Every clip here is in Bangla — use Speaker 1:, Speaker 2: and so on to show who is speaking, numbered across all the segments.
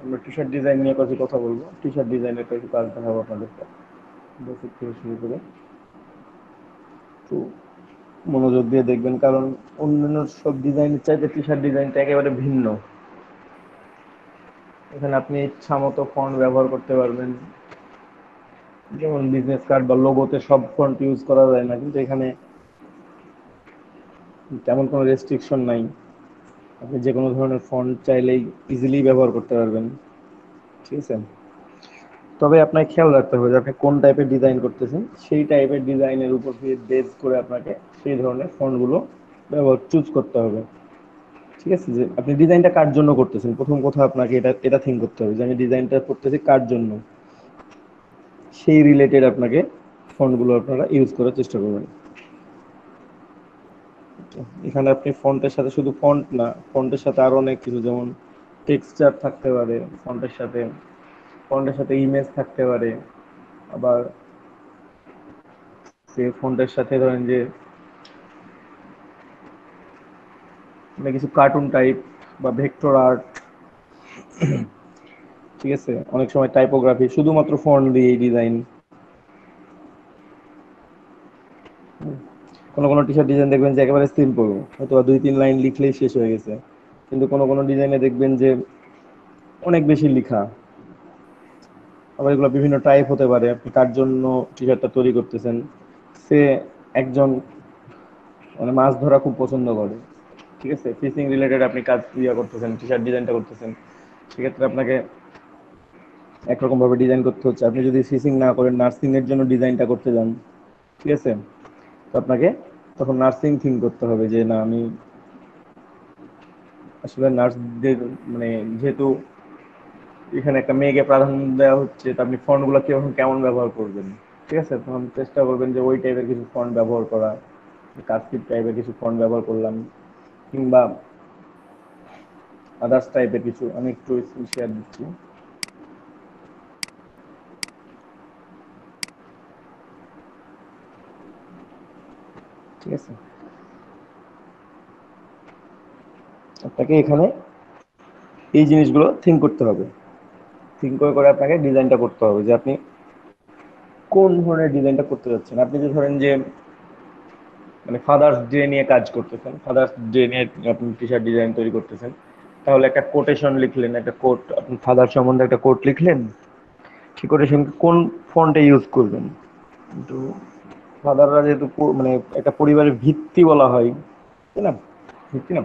Speaker 1: আমরা টি শার্ট ডিজাইন নিয়ে কিছু কথা বলবো। টি শার্ট ডিজাইনের কিছু কাজ দেখাবো আপনাদেরকে, বেসিক থেকে শুরু করে। একটু মনোযোগ দিয়ে দেখবেন, কারণ অন্যান্য সব ডিজাইনের চাইতে টি শার্ট ডিজাইনটা একেবারে ভিন্ন। এখানে আপনি ইচ্ছা মতো ফন্ট ব্যবহার করতে পারবেন, যেমন বিজনেস কার্ড বা লোগোতে সব ফন্ট ইউজ করা যায় না, কিন্তু এখানে তেমন কোনো রেস্ট্রিকশন নাই। আপনি যে কোনো ধরনের ফন্ট চাইলেই ইজিলি ব্যবহার করতে পারবেন, ঠিক আছে। তবে আপনাকে খেয়াল রাখতে হবে যে আপনি কোন টাইপের ডিজাইন করতেছেন, সেই টাইপের ডিজাইনের উপর দিয়ে বেস করে আপনাকে সেই ধরনের ফন্টগুলো ব্যবহার চুজ করতে হবে, ঠিক আছে। যে আপনি ডিজাইনটা কার জন্য করতেছেন, প্রথম কথা আপনাকে এটা এটা থিঙ্ক করতে হবে যে আমি ডিজাইনটা করতেছি কার জন্য। সেই রিলেটেড আপনাকে ফন্টগুলো আপনারা ইউজ করার চেষ্টা করবেন। এখানে আপনি ফন্টের সাথে শুধু ফন্ট না, ফন্টের সাথে আরো অনেক কিছু, যেমন টেক্সচার থাকতে পারে ফন্টের সাথে, ফন্টের সাথে ইমেজ থাকতে পারে, আবার সে ফন্টের সাথে ধরেন যে মানে কিছু কার্টুন টাইপ বা ভেক্টর আর্ট, ঠিক আছে। অনেক সময় টাইপোগ্রাফি, শুধুমাত্র ফন্ট দিয়ে ডিজাইন। কোনো কোনো টি শার্ট ডিজাইন দেখবেন যে একেবারে সিম্পল, হয়তো দুই তিন লাইন লিখলেই শেষ হয়ে গেছে, কিন্তু কোনো কোনো ডিজাইনে দেখবেন যে অনেক বেশি লিখা। আবার এগুলো বিভিন্ন টাইপ হতে পারে, আপনি কার জন্য টি শার্টটা তৈরি করতেছেন। সে একজন মানে মাছ ধরা খুব পছন্দ করে, ঠিক আছে, ফিশিং রিলেটেড আপনি কাজ ইয়ে করতেছেন, টি শার্ট ডিজাইনটা করতেছেন, সেক্ষেত্রে আপনাকে একরকম ভাবে ডিজাইন করতে হচ্ছে। আপনি যদি ফিশিং না করেন, নার্সিং এর জন্য ডিজাইনটা করতে যান, ঠিক আছে, তো আপনাকে তখন নার্সিং থিঙ্ক করতে হবে যে না, আমি আসলে নার্সদের মানে যেহেতু এখানে একটা মেয়েকে প্রাধান্য দেওয়া হচ্ছে, তো আপনি ফন্টগুলো কেমন কেমন ব্যবহার করবেন, ঠিক আছে। তখন চেষ্টা করবেন যে ওই টাইপের কিছু ফন্ট ব্যবহার করা, কার্সিভ টাইপের কিছু ফন্ট ব্যবহার করলাম, কিংবা আদার্স টাইপের কিছু। আমি একটু স্ক্রিন শেয়ার দিচ্ছি, ঠিক আছে। আপনাকে এখানে এই জিনিসগুলো থিঙ্ক করতে হবে, থিঙ্ক করে করে আপনাকে ডিজাইনটা করতে হবে যে আপনি কোন ধরনের ডিজাইনটা করতে যাচ্ছেন। আপনি যে ধরেন যে মানে ফাদার্স ডে নিয়ে কাজ করতেছেন, ফাদার্স ডে নিয়ে আপনি টি শার্ট ডিজাইন তৈরি করতেছেন, তাহলে একটা কোটেশন লিখলেন, একটা কোট, আপনি ফাদার সম্বন্ধে একটা কোট লিখলেন, সেই কোটেশন কোন ফন্টে ইউজ করবেন। কিন্তু ফাদাররা যেহেতু মানে একটা পরিবারের ভিত্তি বলা হয়, তাই না, ভিত্তি না,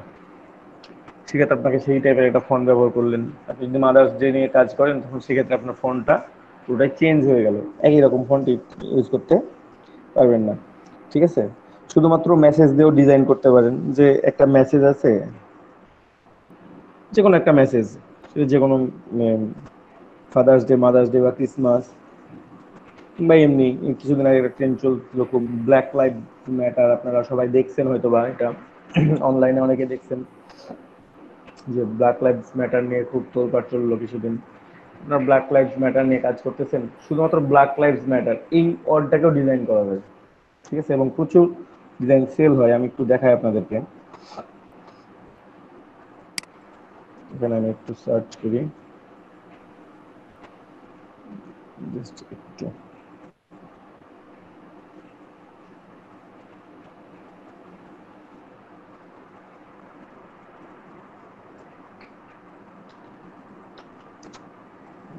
Speaker 1: সেক্ষেত্রে আপনাকে সেই টাইপের একটা ফন্ট ব্যবহার করলেন। আপনি যদি মাদার্স ডে নিয়ে কাজ করেন, তখন সেক্ষেত্রে আপনার ফন্টটা পুরোটাই চেঞ্জ হয়ে গেল, একই রকম ফন্ট ইউজ করতে পারবেন না, ঠিক আছে। শুধুমাত্র মেসেজ দিয়েও ডিজাইন করতে পারেন, যে একটা মেসেজ আছে, যে কোনো একটা মেসেজ, যে কোনো ফাদার্স ডে, মাদার্স ডে বা ক্রিসমাস, কিংবা এমনি কিছুদিন আগে একটা ট্রেন্ড চলছিল খুব, ব্ল্যাক লাইভ ম্যাটার, আপনারা সবাই দেখছেন হয়তো বা এটা, অনলাইনে অনেকে দেখছেন যে ব্ল্যাক লাইভস ম্যাটার নিয়ে খুব তোলপাড় চললো কিছুদিন। আপনার ব্ল্যাক লাইভস ম্যাটার নিয়ে কাজ করতেছেন, শুধুমাত্র ব্ল্যাক লাইভস ম্যাটার এই ওয়ার্ডটাকেও ডিজাইন করা যায়, ঠিক আছে, এবং প্রচুর ডিজাইন সেল হয়। আমি একটু দেখাই আপনাদেরকে, এখানে আমি একটু সার্চ করি, জাস্ট একটু।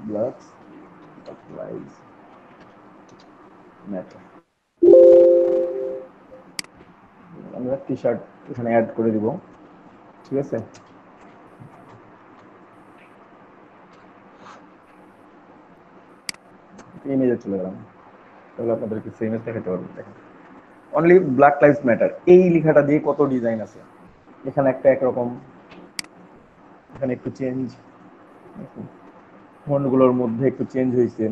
Speaker 1: ব্ল্যাক লাইভস ম্যাটার, আমরা টি শার্ট এখানে অ্যাড করে দিব, ঠিক আছে। ইমেজে চলে গেলাম, তাহলে আপনাদেরকে সেই ইমেজ দেখাতে পারবো। দেখেন, অনলি ব্ল্যাক লাইভস ম্যাটার এই লেখাটা দিয়ে কত ডিজাইন আছে। এখানে একটা একরকম, এখানে একটু চেঞ্জ, ফন্টগুলোর মধ্যে একটু চেঞ্জ হয়েছে,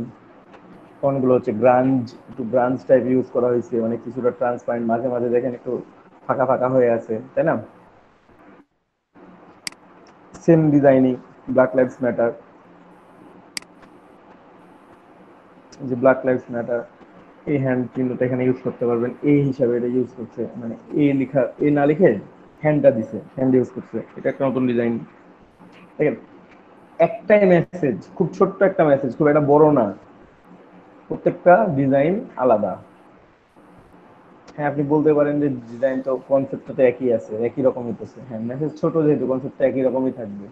Speaker 1: ফন্টগুলো হচ্ছে গ্রাঞ্জ, একটু গ্রাঞ্জ টাইপ ইউজ করা হয়েছে, মানে কিছুটা ট্রান্সপারেন্ট, মাঝে মাঝে দেখেন একটু ফাঁকা ফাঁকা হয়ে আছে, তাই না। Same designing black lives matter, যে ব্ল্যাক লাইভস ম্যাটার এই হ্যান্ড চিহ্নটা এখানে ইউজ করতে পারবেন, এই হিসাবে এটা ইউজ করছে, মানে এ লেখা, এ না লিখে হ্যান্ডটা দিছে, হ্যান্ড ইউজ করছে, এটা একটা নতুন ডিজাইন, দেখেন। একটাই মেসেজ, খুব ছোট্ট একটা মেসেজ, খুব একটা বড় না, প্রত্যেকটা ডিজাইন আলাদা। হ্যাঁ, আপনি বলতে পারেন যে ডিজাইন তো কনসেপ্টটা তো একই আছে, একই রকমই তো আছে। হ্যাঁ, মেসেজ ছোট যেহেতু কনসেপ্টটা একই রকমই থাকবে,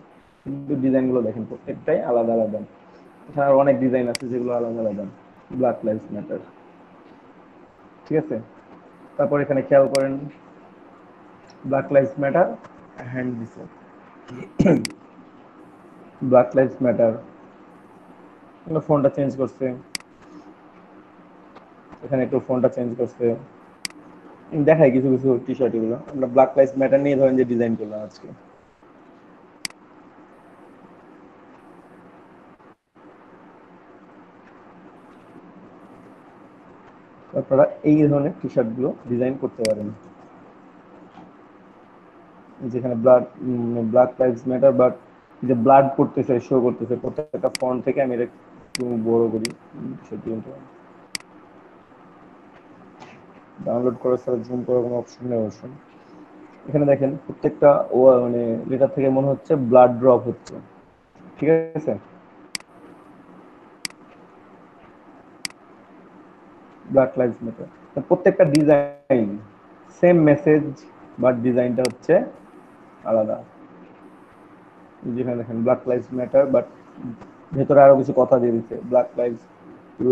Speaker 1: কিন্তু ডিজাইনগুলো দেখেন প্রত্যেকটাই আলাদা আলাদা। এছাড়া অনেক ডিজাইন আছে যেগুলো আলাদা আলাদা। ব্ল্যাক লাইভস ম্যাটার, ঠিক আছে। তারপর এখানে খেয়াল করেন, ব্ল্যাক লাইভস ম্যাটার হ্যান্ড দিছে, ব্ল্যাক লাইভস ম্যাটার, ফোনটা চেঞ্জ করছে, এখানে একটু ফোনটা চেঞ্জ করছে, দেখাই কিছু কিছু টি শার্ট। এগুলো আমরা ব্ল্যাক লাইভস ম্যাটার নিয়ে ধরেন যে ডিজাইন করলাম আজকে। আপনারা এই ধরনের টি শার্ট গুলো ডিজাইন করতে পারেন, যেখানে ব্ল্যাক লাইভস ম্যাটার বাট যে ব্লাড করতেছে, শো করতেছে প্রত্যেকটা ফন্ট থেকে। আমি এটা একটু বড় করি, ডাউনলোড করার সাথে জুম করার কোনো অপশন নেই অবশ্য। এখানে দেখেন প্রত্যেকটা মানে লেটার থেকে মনে হচ্ছে ব্লাড ড্রপ হচ্ছে, ঠিক আছে। ব্ল্যাক লাইভস ম্যাটার, প্রত্যেকটা ডিজাইন সেম মেসেজ, বাট ডিজাইনটা হচ্ছে আলাদা। যেখানে দেখেন ব্ল্যাক লাইভস ম্যাটার বাট ভেতরে আরো কিছু কথা দিয়ে দিচ্ছে, black lives,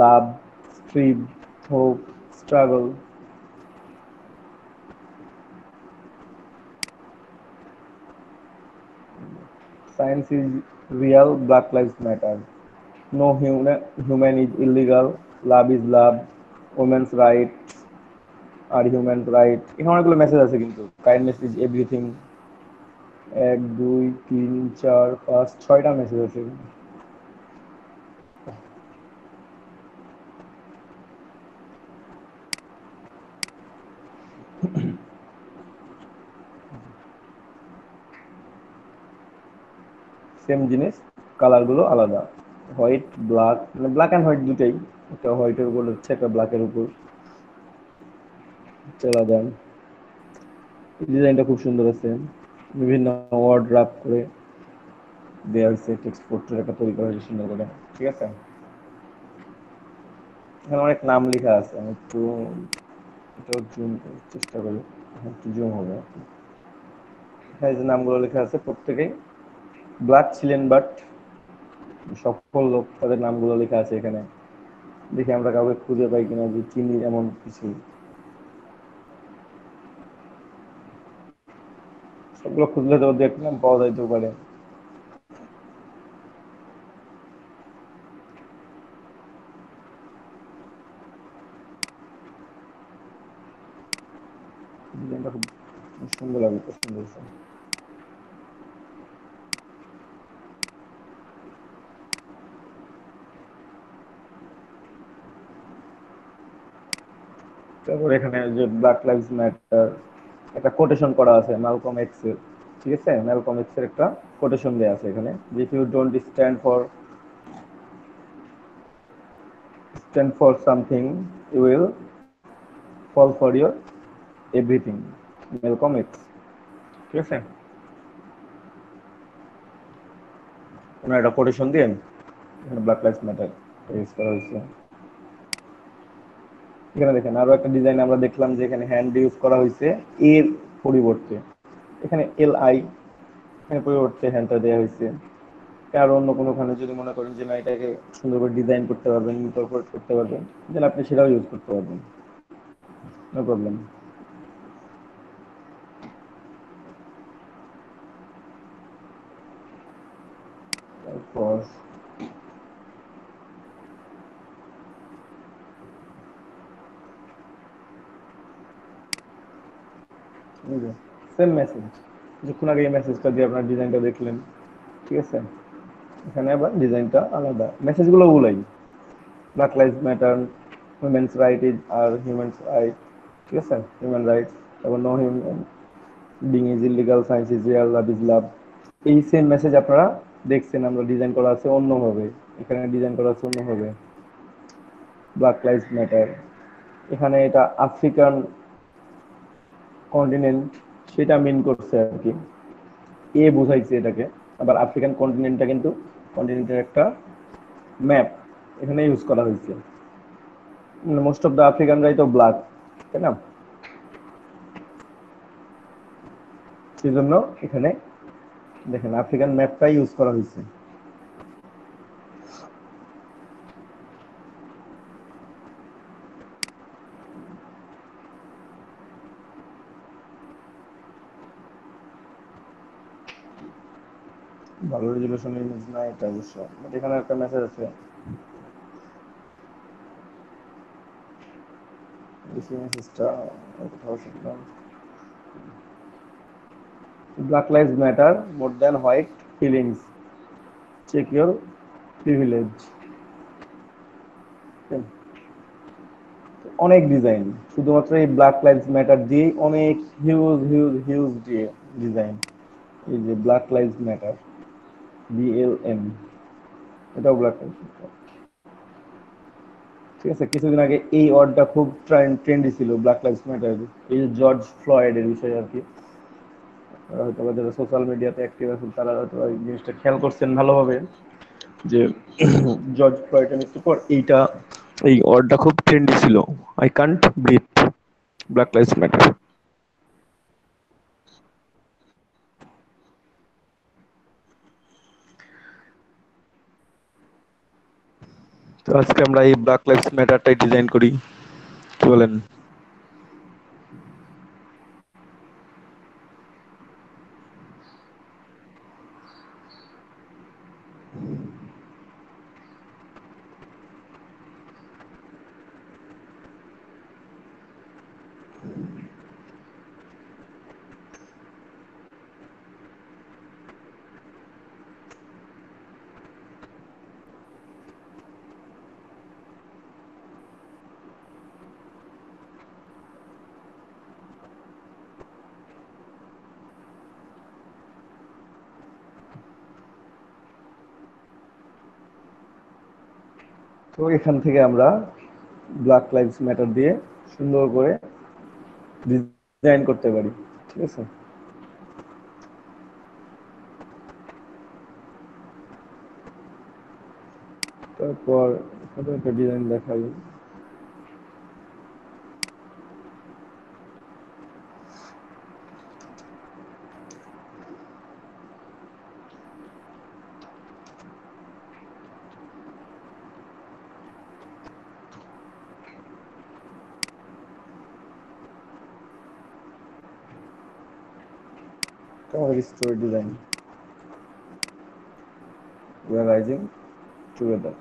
Speaker 1: love, stream, hope, struggle. Science is real, black lives matter, no human is illegal, love is love, women's right আর হিউম্যান রাইট। এখানে অনেকগুলো মেসেজ আছে কিন্তু, কাইন্ডনেস ইজ এভরিথিং। এক, দুই, তিন, চার, পাঁচ, ছয়টা মেসেজ আছে। সেম জিনিস, কালার গুলো আলাদা, হোয়াইট ব্ল্যাক, মানে ব্ল্যাক অ্যান্ড হোয়াইট দুটাই, একটা হোয়াইটের উপর হচ্ছে, একটা ব্ল্যাকের উপর আলাদা। ডিজাইনটা খুব সুন্দর আছে, বিভিন্ন ওয়ার্ড রাপ করে দেওয়া হয়েছে, টেক্সট পোর্ট্রেট একটা তৈরি করা হয়েছে সুন্দর করে, ঠিক আছে। এখানে অনেক নাম লেখা আছে, আমি একটু এটা জুম করার চেষ্টা করি, একটু জুম হবে। এখানে যে নামগুলো লেখা আছে প্রত্যেকেই ব্ল্যাক ছিলেন, বাট সফল লোক, তাদের নামগুলো লেখা আছে এখানে। দেখি আমরা কাউকে খুঁজে পাই কিনা যে চিনি এমন কিছু। সবগুলো খুঁজলে তো ওদের একটা নাম পাওয়া যাইতেও পারে। ডিজাইনটা খুব সুন্দর লাগে, পছন্দ হয়েছে। তারপর এখানে যে ব্ল্যাক লাইভস ম্যাটার একটা কোটেশন করা আছে ম্যালকম এক্স এর, ঠিক আছে। ম্যালকম এক্স এর একটা কোটেশন দেওয়া আছে এখানে, if you don't stand for something, you will fall for your everything, Malcolm X, ঠিক আছে। ওনার একটা কোটেশন দিয়ে এখানে ব্ল্যাক লাইভস ম্যাটার ইউজ করা হয়েছে। এখানে দেখেন আরো একটা ডিজাইন আমরা দেখলাম যে এখানে হ্যান্ড ইউজ করা হয়েছে এর পরিবর্তে, এখানে এল আই, এখানে পরিবর্তে হ্যান্ডটা দেওয়া হয়েছে। আর অন্য কোনোখানে যদি মনে করেন যে না এটাকে সুন্দর করে ডিজাইন করতে পারবেন, ইনকর্পোরেট করতে পারবেন, তাহলে আপনি সেটাও ইউজ করতে পারবেন, নো প্রবলেম। তারপর সেম মেসেজ, যখন আগে এই মেসেজটা দিয়ে আপনার ডিজাইনটা দেখলেন, ঠিক আছে। এখানে আবার ডিজাইনটা আলাদা, মেসেজগুলো ওগুলাই, black lives matter, women's right is are humans right, ঠিক আছে, হিউম্যান রাইটস। তারপর no human being is illegal, science is real, love is love. এই সেম মেসেজ আপনারা দেখছেন আমরা ডিজাইন করা আছে অন্যভাবে, এখানে ডিজাইন করা আছে অন্যভাবে, ব্ল্যাক লাইভস ম্যাটার। এখানে এটা আফ্রিকান কন্টিনেন্ট সেটা মিন করছে আর কি, এ বুঝাইছে এটাকে, আবার আফ্রিকান কন্টিনেন্টটা কিন্তু কন্টিনেন্টের একটা ম্যাপ এখানে ইউজ করা হয়েছে। মোস্ট অফ দ্য আফ্রিকানরাই তো ব্ল্যাক, তাই না? সেই জন্য এখানে দেখেন আফ্রিকান ম্যাপটা ইউজ করা হয়েছে। ভালো রেজুলেশন ইমেজ না এটা অবশ্য, বাট এখানে একটা মেসেজ আছে। এই মেসেজটা কোথাও শিখলাম। Black lives matter more than white feelings, check your privilege. অনেক ডিজাইন, শুধুমাত্র এই ব্ল্যাক লাইভস ম্যাটার দিয়ে অনেক হিউজ হিউজ হিউজ দিয়ে ডিজাইন। এই যে ব্ল্যাক লাইভস ম্যাটার, BLM, এটাও ব্ল্যাক লাইভস ম্যাটার। ঠিক আছে, কিছুদিন আগে এই ওয়ার্ডটা খুব ট্রেন্ডি ছিল, ব্ল্যাক লাইভস ম্যাটার। এই যে জর্জ ফ্লয়েড এর বিষয়ে আর কি, হয়তো যারা সোশ্যাল মিডিয়াতে অ্যাক্টিভ আছেন তারা হয়তো এই জিনিসটা খেয়াল করছেন ভালোভাবে, যে জর্জ ফ্লয়েডের মৃত্যুর পর এইটা, এই ওয়ার্ডটা খুব ট্রেন্ডি ছিল, I can't breathe, black lives matter. তো আজকে আমরা এই ব্ল্যাক লাইভস ম্যাটারটাই ডিজাইন করি, কি বলেন? তো এখান থেকে আমরা ব্ল্যাক লাইভস ম্যাটার দিয়ে সুন্দর করে ডিজাইন করতে পারি, ঠিক আছে? তারপর একটা ডিজাইন দেখাই। আমাদের story design, we are rising together।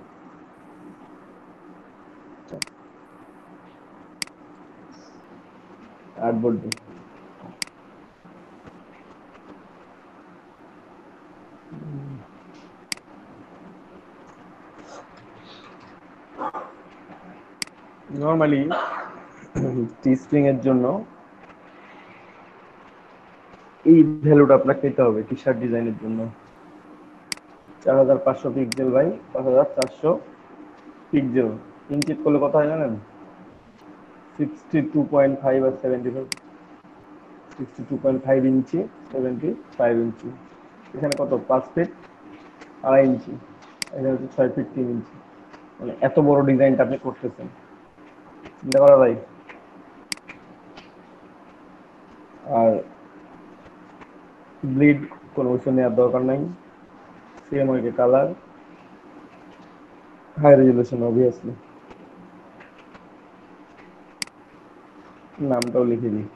Speaker 1: Artboard normally T string এর জন্য এই ভ্যালুটা আপনাকে পেতে হবে টি শার্ট ডিজাইনের জন্য, 4500 পিক্সেল বাই 5400 পিক্সেল। ইঞ্চিট করলে কত হয় জানেন? 62.5 আর 75, 62.5 ইঞ্চি, 75 ইঞ্চি। এখানে কত? 5 ফিট 2.5 ইঞ্চি, এখানে হচ্ছে 6 ফিট 3 ইঞ্চি। মানে এত বড় ডিজাইনটা আপনি করতেছেন, চিন্তা করা যায়। আর ব্লিড কোনো কিছু নেওয়ার দরকার নাই, CMY colour, high resolution obviously. নামটাও লিখে দিই।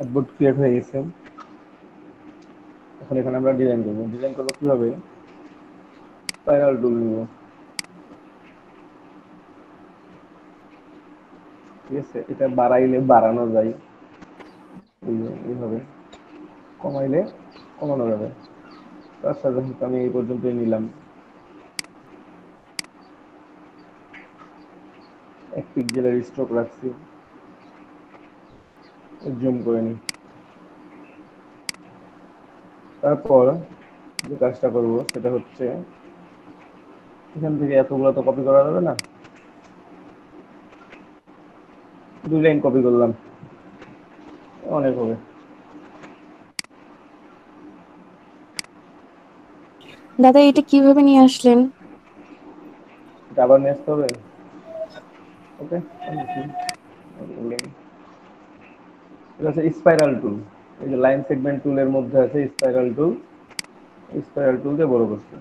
Speaker 1: আর্টবোর্ড ক্রিয়েট হয়ে গেছে। এখন এখানে আমরা ডিজাইন করবো। ডিজাইন করবো কিভাবে? স্পাইরাল টুল নিব, ঠিক আছে? এটা বাড়াইলে বাড়ানো যায়, এইভাবে কমাইলে কমানো যাবে। তার সাথে সাথে আমি এই পর্যন্তই নিলাম, 1 পিক্সেলের স্ট্রোক রাখছি, জুম করে নিই। তারপর যে কাজটা করব সেটা হচ্ছে এখান থেকে এতগুলো তো কপি করা যাবে না, 2 লাইন কপি করলাম, অনেক হবে।
Speaker 2: দাদা এটা কিভাবে নিয়ে আসলেন?
Speaker 1: এটা আবার নিয়ে আসতে হবে। ওকে, এটা হচ্ছে স্পাইরাল টুল। এই যে লাইন সেগমেন্ট টুলের মধ্যে আছে স্পাইরাল টুল, স্পাইরাল টুল দিয়ে বড় করছি।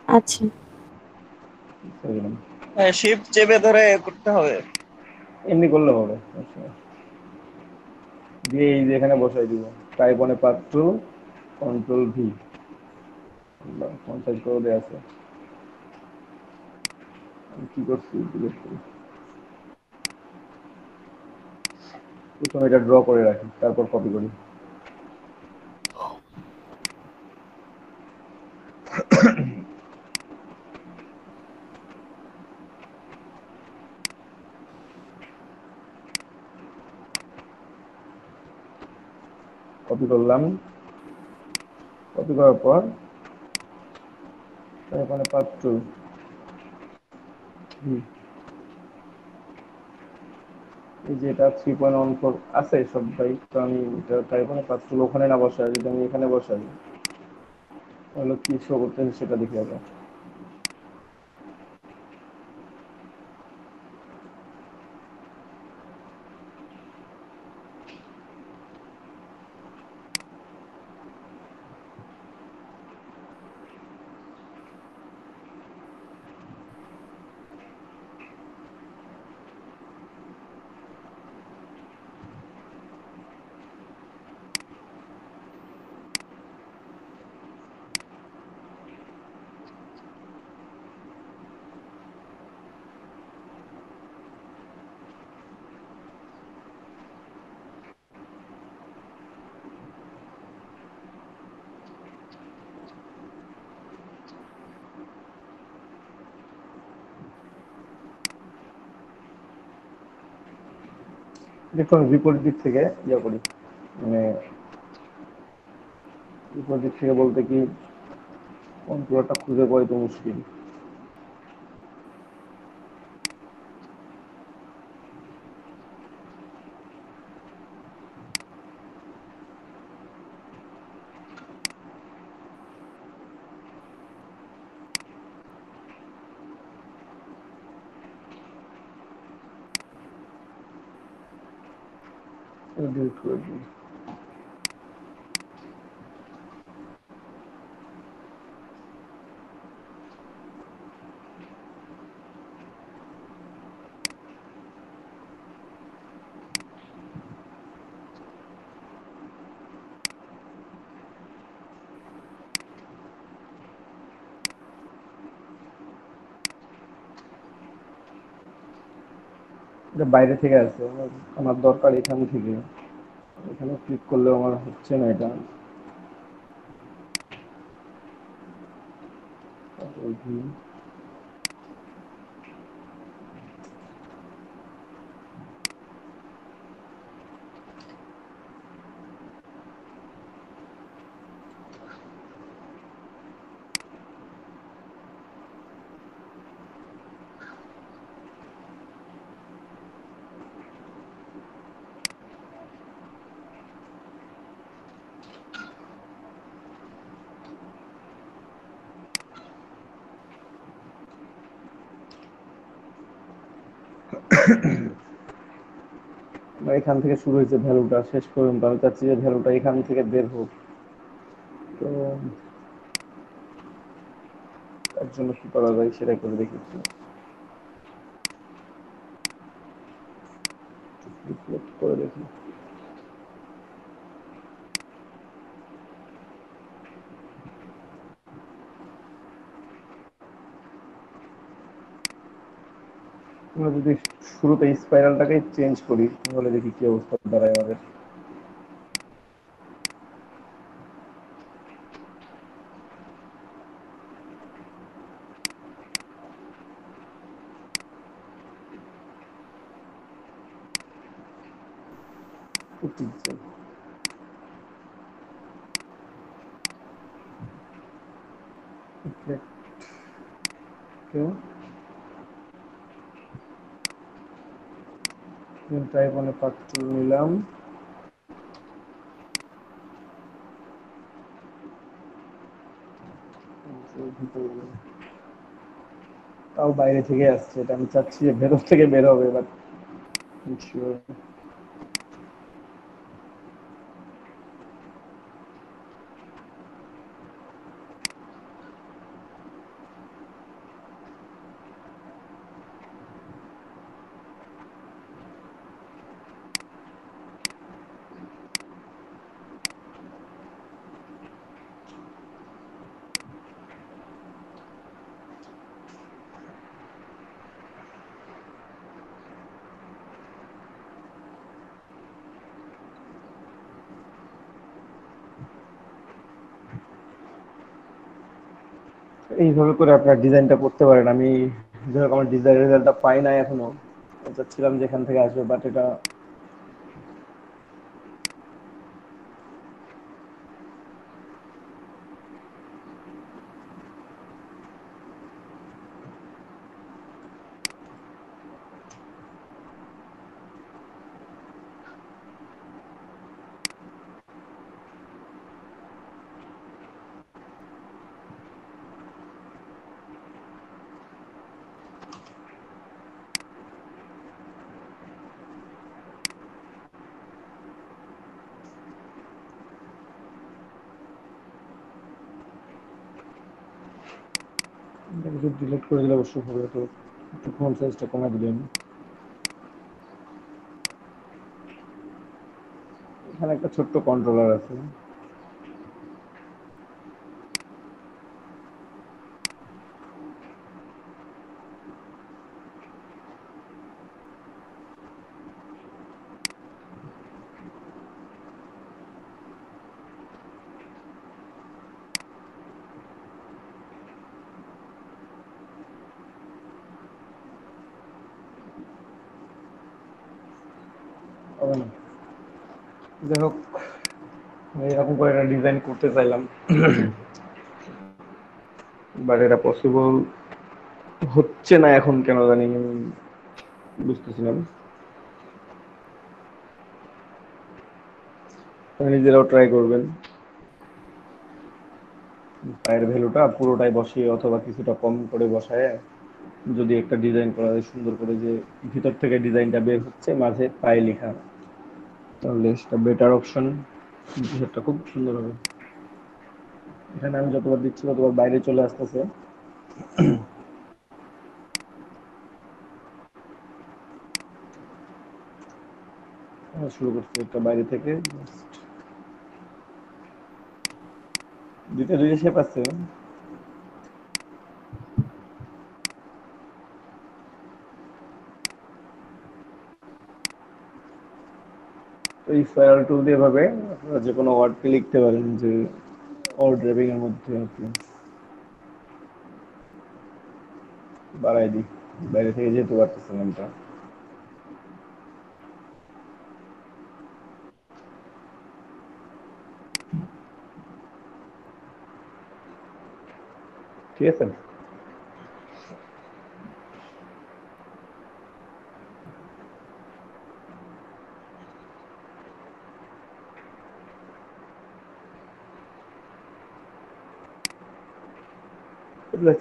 Speaker 2: আচ্ছা।
Speaker 3: শিফট চেপে ধরে করতে হবে।
Speaker 1: এমনি করলে হবে, দিয়ে এই যে এখানে বসাই দিব টাইপ অনে path to control V, font size করে দেওয়া আছে। আমি কি করছি ডিলিট করি, প্রথমে এটা ড্র করে রাখি, তারপর কপি করি। কপি করলাম, কপি করার পর এখানে পাথ টু এই যে এটা 3.14 আছে সবাই, তো আমি এটা টাইপ অনে পাথ টু ওখানে না বসাই, যদি আমি এখানে বসাই তাহলে কি শো করতেছে সেটা দেখে যাবে। দেখুন বিপরীত দিক থেকে ইয়ে করি, মানে বিপরীত দিক থেকে বলতে কি কন্ট্রোলটা খুঁজে পাই তো মুশকিল। ডিলিট করে দিই। এটা বাইরে থেকে আছে, আমার দরকার এখান থেকে, এখানে ক্লিক করলেও আমার হচ্ছে না এটা। এখান থেকে শুরু হয়েছে ভ্যালুটা, শেষ পর্যন্ত আমি চাচ্ছি যে ভ্যালুটা এখান থেকে বের হোক। তো তার জন্য কি করা যায় সেটাই করে দেখি। করে দেখি আমরা যদি শুরুতে স্পাইরালটাকে চেঞ্জ করি তাহলে দেখি কি অবস্থা দাঁড়ায় আমাদের। টাইপ অনেক পাত্র নিলাম। তাও বাইরে থেকে আসছে, এটা আমি চাচ্ছি যে ভেতর থেকে বের হবে, বাট এইভাবে করে আপনার ডিজাইনটা করতে পারেন। আমি যেরকম আমার ডিজাইন রেজাল্টটা পাই না এখনো, চাচ্ছিলাম যেখান থেকে আসবে, বাট এটা কিছু ডিলিট করে দিলে অবশ্য হবে। তো একটু ফোন সাইজটা কমে দিলেন। এখানে একটা ছোট্ট কন্ট্রোলার আছে। হবে না, যাই হোক, এরকম করে একটা ডিজাইন করতে চাইলাম, বাট এটা পসিবল হচ্ছে না এখন, কেন জানি আমি বুঝতেছিলাম। নিজেরাও ট্রাই করবেন, পায়ের ভ্যালুটা পুরোটাই বসিয়ে অথবা কিছুটা কম করে বসায় যদি একটা ডিজাইন করা যায় সুন্দর করে, যে ভিতর থেকে ডিজাইনটা বের হচ্ছে, মাঝে পায়ে লেখা, তাহলে সেটা বেটার অপশন। বিষয়টা খুব সুন্দর হবে। এখানে আমি যতবার দিচ্ছি ততবার বাইরে চলে আসতেছে। শুরু করছি একটা বাইরে থেকে, দুইটা দুইটা শেপ আছে। এই স্পাইরাল টুল দিয়ে ভাবে আপনারা যে কোনো ওয়ার্ডকে লিখতে পারেন, যে অর ড্রাইভিং এর মধ্যে আপনি বাড়াই দিই, বাইরে থেকে যেহেতু পারতেছেন এটা। ঠিক আছে,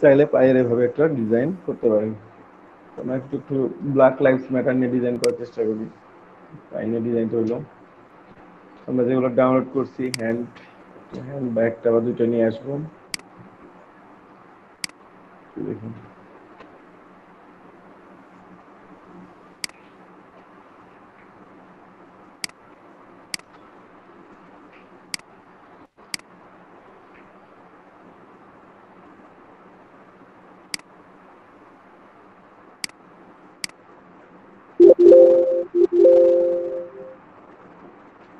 Speaker 1: চাইলে পায়ের এভাবে একটা ডিজাইন করতে পারেন। আমরা একটু একটু ব্ল্যাক লাইভস ম্যাটার নিয়ে ডিজাইন করার চেষ্টা করি। পাইনে ডিজাইনটা হইলো আমরা যেগুলো ডাউনলোড করছি, হ্যান্ড হ্যান্ড বা একটা বা দুটো নিয়ে আসবো। দেখুন,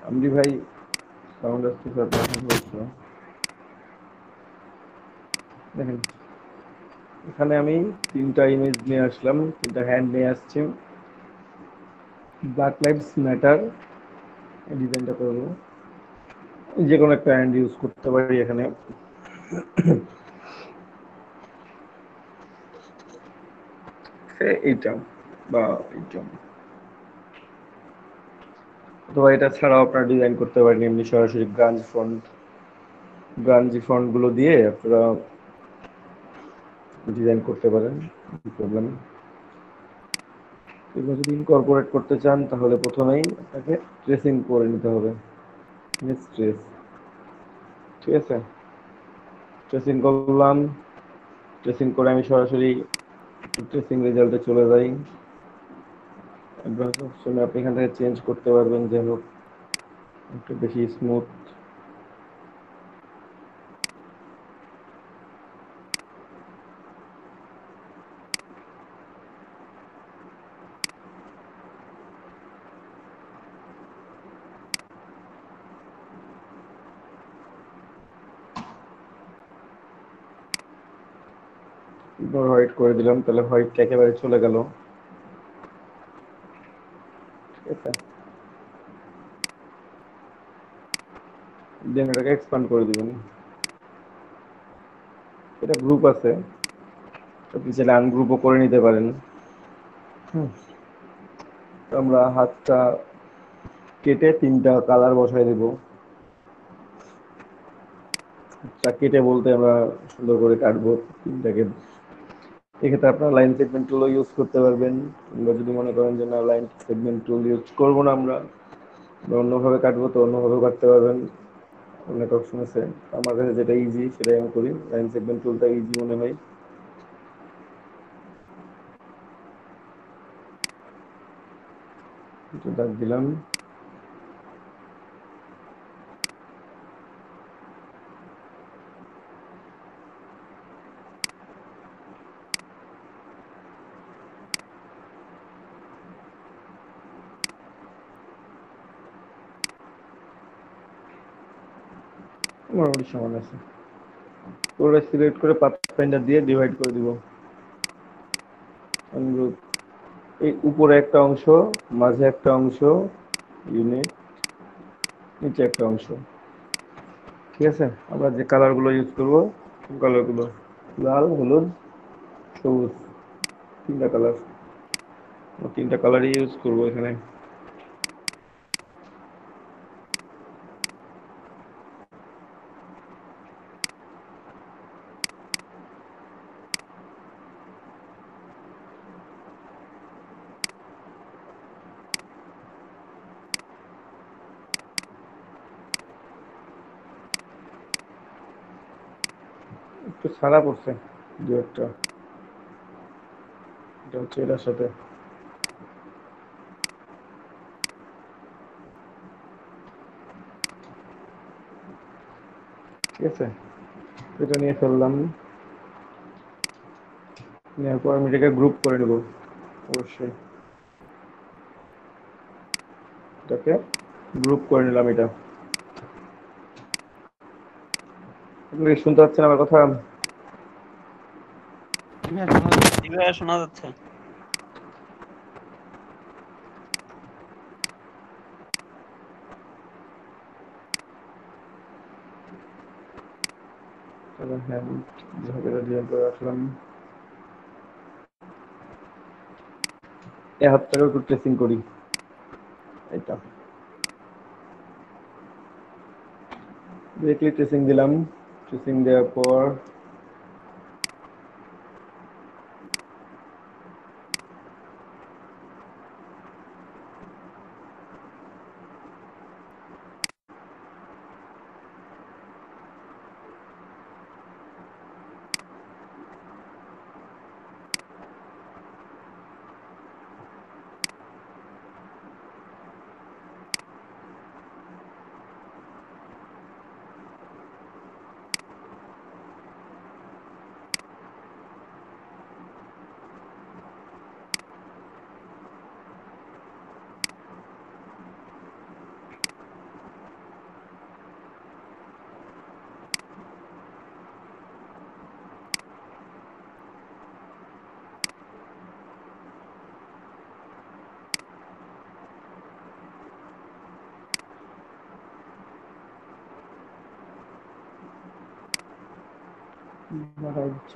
Speaker 1: আমরি ভাই সাউন্ড আসতেছে আপনার হচ্ছে। দেখেন, এখানে আমি তিনটা ইমেজ নিয়ে আসলাম, তিনটা হ্যান্ড নিয়ে আসছি, ব্ল্যাক লাইভস ম্যাটার ডিজাইনটা করবো। যে কোনো একটা হ্যান্ড ইউজ করতে পারি এখানে। হচ্ছে এইটা বা এইটা, অথবা এটা ছাড়াও আপনারা ডিজাইন করতে পারেন এমনি সরাসরি গ্রাঞ্জি ফন্ট গুলো দিয়ে আপনারা ডিজাইন করতে পারেন, প্রবলেম। এগুলো যদি ইনকর্পোরেট করতে চান তাহলে প্রথমেই আপনাকে ট্রেসিং করে নিতে হবে, ট্রেস, ঠিক আছে। ট্রেসিং করলাম, ট্রেসিং করে আমি সরাসরি ট্রেসিং রেজাল্টে চলে যাই। অ্যাডভান্স অপশনে আপনি এখান থেকে চেঞ্জ করতে পারবেন, যাই হোক একটু বেশি স্মুথ। হোয়াইট করে দিলাম, তাহলে হোয়াইটটা একেবারে চলে গেল, ঠিক আছে। দেন এটাকে এক্সপ্যান্ড করে দিবেন। এটা গ্রুপ আছে, আপনি চাইলে আনগ্রুপও করে নিতে পারেন। আমরা হাতটা কেটে 3টা কালার বসাই দেব। কেটে বলতে আমরা সুন্দর করে কাটবো 3টাকে। এক্ষেত্রে আপনারা লাইন সেগমেন্ট টুলও ইউজ করতে পারবেন, কিংবা যদি মনে করেন যে না লাইন সেগমেন্ট টুল ইউজ করবো না আমরা অন্যভাবে কাটবো, তো অন্যভাবে কাটতে পারবেন, অনেক অপশন আছে। আমার কাছে যেটা ইজি সেটাই আমি করি, লাইন সেগমেন্ট টুলটা ইজি মনে হয়। দাগ দিলাম, মোটামুটি সমান আছে। পুরোটা সিলেক্ট করে পাথফাইন্ডার দিয়ে ডিভাইড করে দিব। আনগ্রুপ, এই উপরে একটা অংশ, মাঝে একটা অংশ, ইউনিট, নিচে একটা অংশ, ঠিক আছে। আমরা যে কালারগুলো ইউজ করবো, কালারগুলো লাল, হলুদ, সবুজ, 3টা কালার, 3টা কালারই ইউজ করবো এখানে। একটু ছাড়া পড়ছে দু একটা, এটা হচ্ছে এটার সাথে, ঠিক আছে। এটা নিয়ে ফেললাম, নেওয়ার পর আমি এটাকে গ্রুপ করে নেব, অবশ্যই এটাকে গ্রুপ করে নিলাম। এটা আপনি কি শুনতে পাচ্ছেন আমার কথা?
Speaker 3: জি ভাইয়া, শোনা যাচ্ছে।
Speaker 1: হ্যাঁ, যেভাবে এটা ডিজাইন করে রাখলাম, এই হাতটাকেও একটু ট্রেসিং করি। এটা ডিরেক্টলি ট্রেসিং দিলাম, ট্রেসিং দেওয়ার পর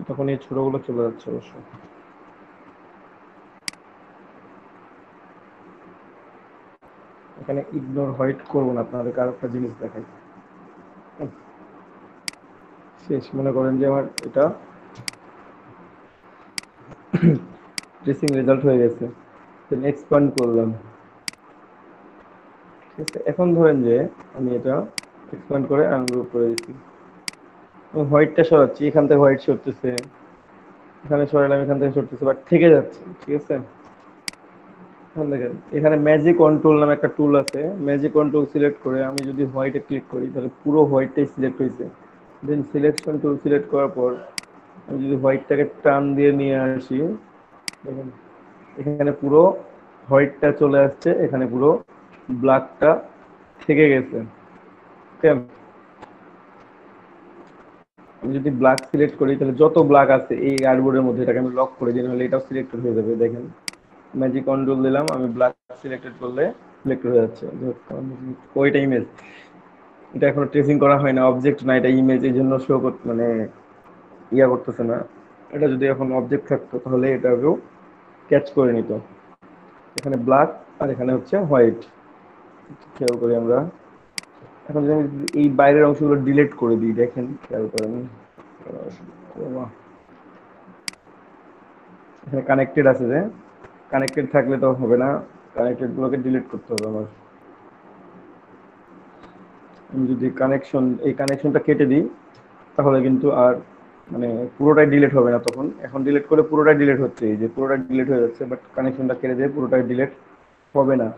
Speaker 1: তখন এই ছোটগুলো চলে যাচ্ছে অবশ্য। এখানে ইগনোর হোয়াইট করবো না, আপনাদেরকে আর একটা জিনিস দেখাই। শেষ মনে করেন যে আমার এটা ট্রেসিং রেজাল্ট হয়ে গেছে, এক্সপ্যান্ড করলাম। ঠিক আছে, এখন ধরেন যে আমি এটা এক্সপ্যান্ড করে আনগ্রুপ করে দিচ্ছি, হোয়াইটটা সরাচ্ছি, এখান থেকে হোয়াইট সরতেছে, এখানে সরালাম, এখান থেকে সরতেছে, বাট থেকে যাচ্ছে। ঠিক আছে, এখন দেখেন এখানে ম্যাজিক কন্ট্রোল নামে একটা টুল আছে, ম্যাজিক কন্ট্রোল সিলেক্ট করে আমি যদি হোয়াইটে ক্লিক করি তাহলে পুরো হোয়াইটটাই সিলেক্ট হয়েছে। দেন সিলেকশন টুল সিলেক্ট করার পর আমি যদি হোয়াইটটাকে টান দিয়ে নিয়ে আসি, দেখেন এখানে পুরো হোয়াইটটা চলে আসছে, এখানে পুরো ব্ল্যাকটা থেকে গেছে। কেন, আমি যদি ব্ল্যাক সিলেক্ট করি তাহলে যত ব্ল্যাক আছে এই আর্টবোর্ডের মধ্যে এটাকে আমি লক করে দিই, নাহলে এটাও সিলেক্টেড হয়ে যাবে। দেখেন ম্যাজিক কন্ট্রোল দিলাম, আমি ব্ল্যাক সিলেক্টেড করলে সিলেক্টেড হয়ে যাচ্ছে। ওইটা ইমেজ, এটা এখনো ট্রেসিং করা হয় না, অবজেক্ট না, এটা ইমেজ, এই জন্য শো করতে মানে ইয়া করতেছে না। এটা যদি এখন অবজেক্ট থাকতো তাহলে এটাকেও ক্যাচ করে নিত। এখানে ব্ল্যাক আর এখানে হচ্ছে হোয়াইট, খেয়াল করি আমরা। এখন যদি আমি এই বাইরের অংশগুলো ডিলিট করে দিই, দেখেন খেয়াল করেন, এখানে কানেক্টেড আছে, যে কানেক্টেড থাকলে তো হবে না, কানেক্টেড গুলোকে ডিলিট করতে হবে আমার। আমি যদি এই কানেকশনটা কেটে দিই তাহলে কিন্তু আর মানে পুরোটাই ডিলিট হবে না তখন। এখন ডিলিট করে পুরোটাই ডিলিট হচ্ছে, এই যে পুরোটাই ডিলিট হয়ে যাচ্ছে, বাট কানেকশনটা কেটে দিয়ে পুরোটাই ডিলিট হবে না।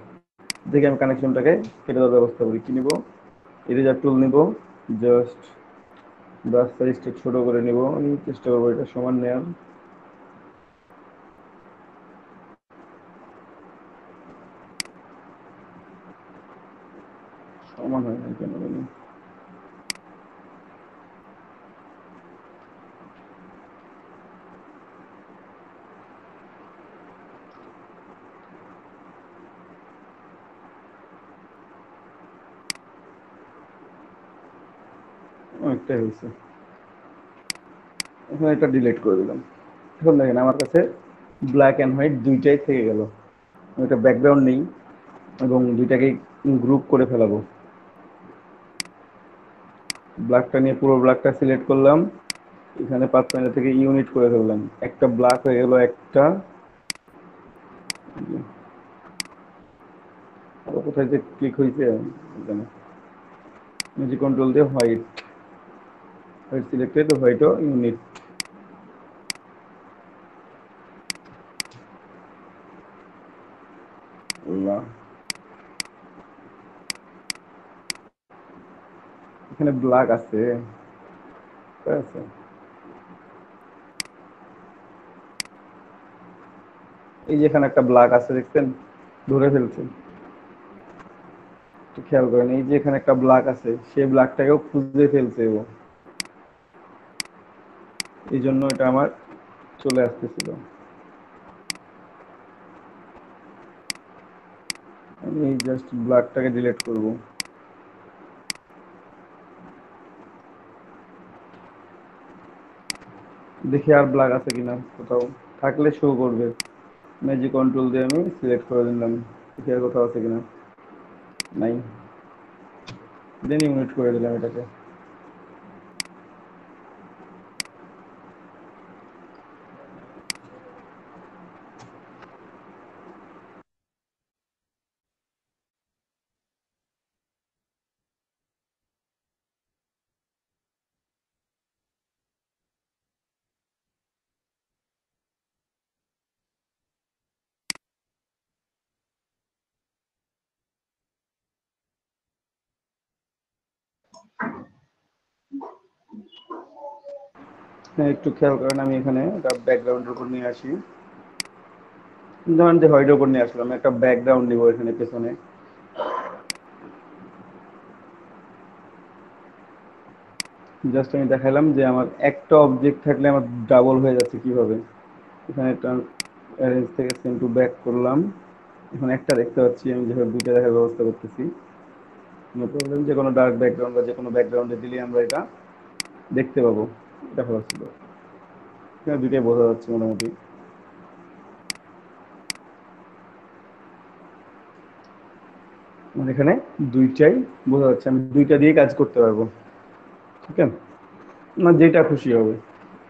Speaker 1: দেখে আমি কানেকশনটাকে কেটে দেওয়ার ব্যবস্থা করি। কি নিব, ইরেজার টুল নিব, জাস্ট ব্রাশ সাইজটা ছোট করে নিব, আমি চেষ্টা করবো এটা সমান নেওয়ার। সমান হয় না কেন জানি, অনেকটাই হয়েছে। এখন এটা ডিলিট করে দিলাম। এখন দেখেন আমার কাছে ব্ল্যাক অ্যান্ড হোয়াইট দুইটাই থেকে গেল। একটা ব্যাকগ্রাউন্ড নেই এবং দুইটাকে গ্রুপ করে ফেলাবো। ব্ল্যাকটা নিয়ে পুরো ব্ল্যাকটা সিলেক্ট করলাম, এখানে পাঁচ পয়েন্ট থেকে ইউনিট করে ফেললাম, একটা ব্ল্যাক হয়ে গেল, একটা কোথায় যে ক্লিক হয়েছে এখানে ম্যাজিক কন্ট্রোল দিয়ে হোয়াইট, হোয়াইট সিলেক্টেড, হোয়াইটও ইউনিট। এখানে ব্ল্যাক আছে, আছে, এই যে এখানে একটা ব্ল্যাক আছে দেখছেন, ধরে ফেলছে। একটু খেয়াল করেন, এই যে এখানে একটা ব্ল্যাক আছে, সেই ব্ল্যাকটাকেও খুঁজে ফেলছে ও, এই জন্য এটা আমার চলে আসতেছিল। আমি জাস্ট ব্ল্যাকটাকে ডিলিট করব। দেখি আর ব্ল্যাক আছে কিনা, কোথাও থাকলে শো করবে। ম্যাজিক কন্ট্রোল দিয়ে আমি সিলেক্ট করে দিলাম, দেখি আর কোথাও আছে কিনা, নাই। দেন ইউনিট করে দিলাম এটাকে। হ্যাঁ, একটু খেয়াল করেন, আমি এখানে একটা ব্যাকগ্রাউন্ডের উপর নিয়ে আসি, ধরেন যে হোয়াইটের উপর নিয়ে আসলাম, একটা ব্যাকগ্রাউন্ড নিব এখানে পেছনে। জাস্ট আমি দেখালাম যে আমার একটা অবজেক্ট থাকলে আমার ডাবল হয়ে যাচ্ছে কিভাবে। এখানে একটা অ্যারেঞ্জ থেকে সেম টু ব্যাক করলাম, এখন একটা দেখতে পাচ্ছি, আমি যেভাবে দুইটা দেখার ব্যবস্থা করতেছি, নো প্রবলেম। যে কোনো ডার্ক ব্যাকগ্রাউন্ড বা যে কোনো ব্যাকগ্রাউন্ডে দিলে আমরা এটা দেখতে পাবো। এটা ভালো ছিল, এখানে দুইটাই বোঝা যাচ্ছে মোটামুটি। মানে এখানে দুইটাই বোঝা যাচ্ছে, আমি দুইটা দিয়ে কাজ করতে পারবো। ঠিক আছে, না যেটা খুশি হবে।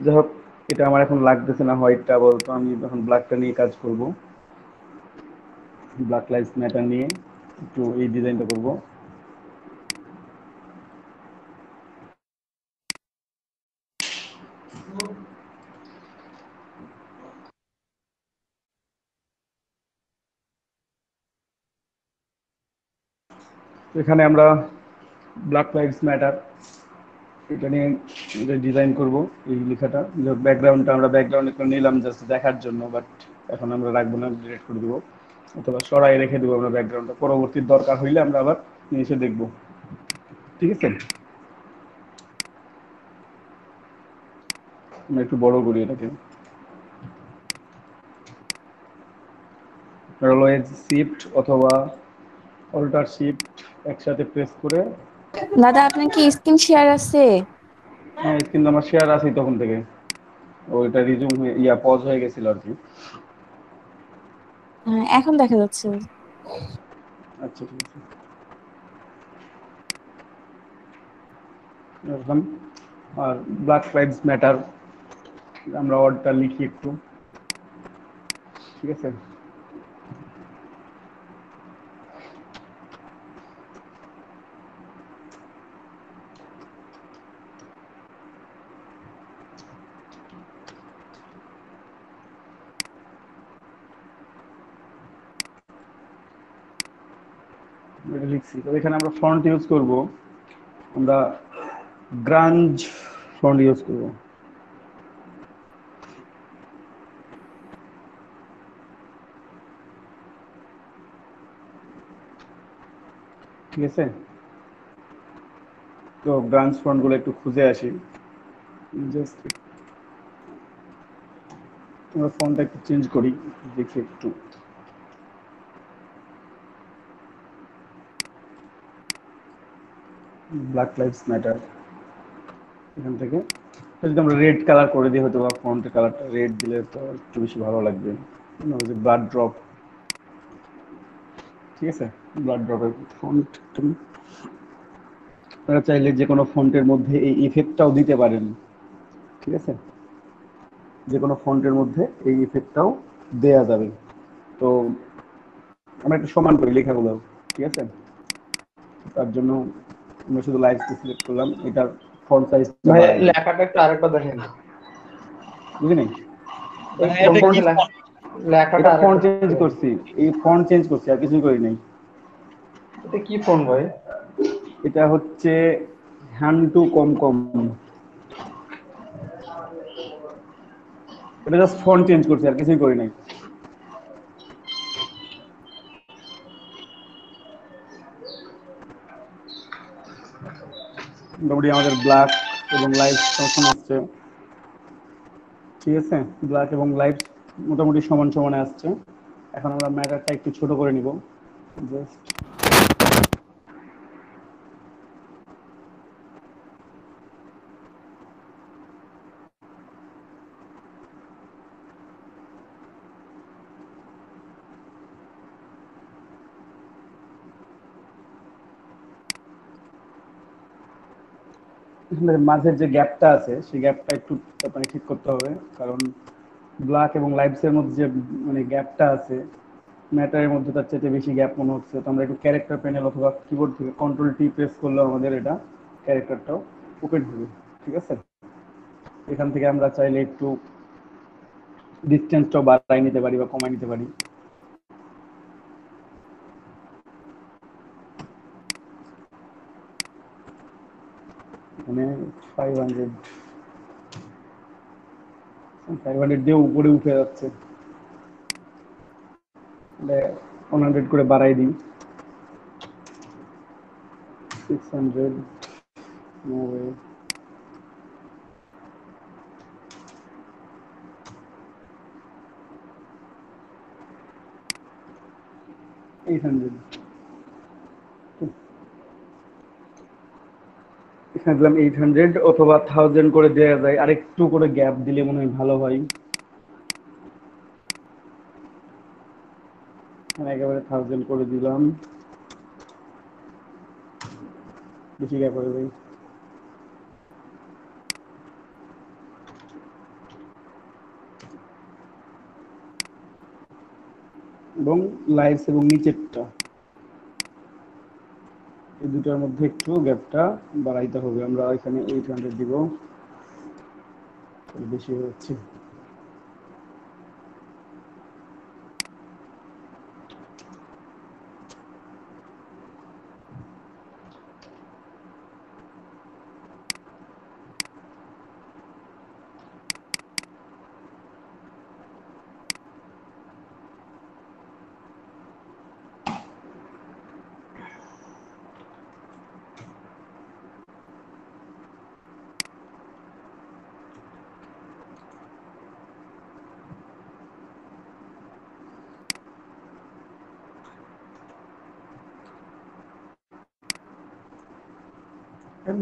Speaker 1: যাই হোক, এটা আমার এখন লাগতেছে না হোয়াইটটা, বলতো আমি এখন ব্ল্যাকটা নিয়ে কাজ করব। ব্ল্যাক লাইভস ম্যাটার নিয়ে একটু এই ডিজাইনটা করব। এখানে আমরা ব্ল্যাক লাইভস ম্যাটার এটা নিয়ে ডিজাইন করব। এই লেখাটা ব্যাকগ্রাউন্ডটা আমরা ব্যাকগ্রাউন্ডে করে নিলাম জাস্ট দেখার জন্য, বাট এখন আমরা রাখবো না, ডিলিট করে দেবো অথবা সরাই রেখে দেবো আমরা ব্যাকগ্রাউন্ডটা। পরবর্তী দরকার হইলে আমরা আবার নিয়ে এসে দেখবো। ঠিক আছে, আমরা একটু বড় করি এটাকে। রোলয়েজ শিফট অথবা অল্টার শিফট একসাথে প্রেস করে।
Speaker 2: দাদা আপনার কি স্ক্রিন শেয়ার আছে?
Speaker 1: হ্যাঁ, কিন্তু আমার শেয়ার আছে তখন থেকে, ওইটা রিজুম হয়ে পজ হয়ে গেছিল আর কি।
Speaker 2: হ্যাঁ, এখন দেখা যাচ্ছে।
Speaker 1: আচ্ছা ঠিক আছে, এরকম। আর ব্ল্যাক লাইভস ম্যাটার আমরা ওয়ার্ডটা লিখি একটু। ঠিক আছে, এটা লিখছি। তো এখানে আমরা ফন্ট ইউজ করব, আমরা গ্রাঞ্জ ফন্ট ইউজ করব। ঠিক আছে, তো গ্রাঞ্জ ফন্টগুলো একটু খুঁজে আসি। জাস্ট আমরা ফন্টটা একটু চেঞ্জ করি, দেখি একটু। ব্ল্যাক লাইভস ম্যাটার এখান থেকে যদি আমরা রেড কালার করে দিই, হয়তো বা ফন্টের কালারটা রেড দিলে তো একটু বেশি ভালো লাগবে। ব্লাড ড্রপ, ঠিক আছে, ব্লাড ড্রপের ফন্ট। তুমি আপনারা চাইলে যে কোনো ফন্টের মধ্যে এই ইফেক্টটাও দিতে পারেন। ঠিক আছে, যে কোনো ফন্টের মধ্যে এই ইফেক্টটাও দেয়া যাবে। তো আমরা একটু সমান করি লেখাগুলো। ঠিক আছে, তার জন্য আমরা শুধু লাইভ সিলেক্ট করলাম, এটার ফন্ট সাইজটা
Speaker 4: ভাই
Speaker 1: বাড়াই দিই।
Speaker 4: লেখাটা একটু আরেকবার দেখেন।
Speaker 1: বুঝলি,
Speaker 4: এই
Speaker 3: এটা কি
Speaker 4: ফন্টে লেখাটা
Speaker 1: এটা ফন্ট
Speaker 4: আরেকবার
Speaker 1: চেঞ্জ করছি, এই ফন্ট চেঞ্জ করছি, আর কিছুই করি নাই।
Speaker 4: এটা কি ফন্ট ভাই?
Speaker 1: এটা হচ্ছে হ্যান্ড টু কম কম, এটা জাস্ট ফন্ট চেঞ্জ করছি, আর কিছুই করি নাই। মোটামুটি আমাদের ব্ল্যাক এবং লাইট সমান আসছে। ঠিক আছে, ব্ল্যাক এবং লাইট মোটামুটি সমান সমানে আসছে। এখন আমরা ম্যাটারটা একটু ছোট করে নিব জাস্ট। মাঝের যে গ্যাপটা আছে সেই গ্যাপটা একটু আপনাকে ঠিক করতে হবে, কারণ ব্ল্যাক এবং লাইটসের মধ্যে যে মানে গ্যাপটা আছে, ম্যাটারের মধ্যে তার চাইতে বেশি গ্যাপ মনে হচ্ছে। তো আমরা একটু ক্যারেক্টার প্যানেল অথবা কিবোর্ড থেকে কন্ট্রোল টি প্রেস করলেও আমাদের এটা ক্যারেক্টারটাও ওপেন হবে। ঠিক আছে, এখান থেকে আমরা চাইলে একটু ডিস্টেন্সটাও বাড়াই নিতে পারি বা কমাই নিতে পারি। মানে 500 500 দিয়ে উপরে উঠে যাচ্ছে, 100 করে বাড়াই দিই। 600 800 এখানে দিলাম 800 অথবা 1000 করে দেওয়া যায়, আরেকটু করে গ্যাপ দিলে মনে হয় ভালো হয়। একেবারে 1000 করে দিলাম। বেশি গ্যাপ হবে ভাই। এবং লাইটস এবং নিচেরটা এই দুটার মধ্যে একটু গ্যাপটা বাড়াইতে হবে। আমরা এখানে 800 দিব, বেশি হচ্ছে।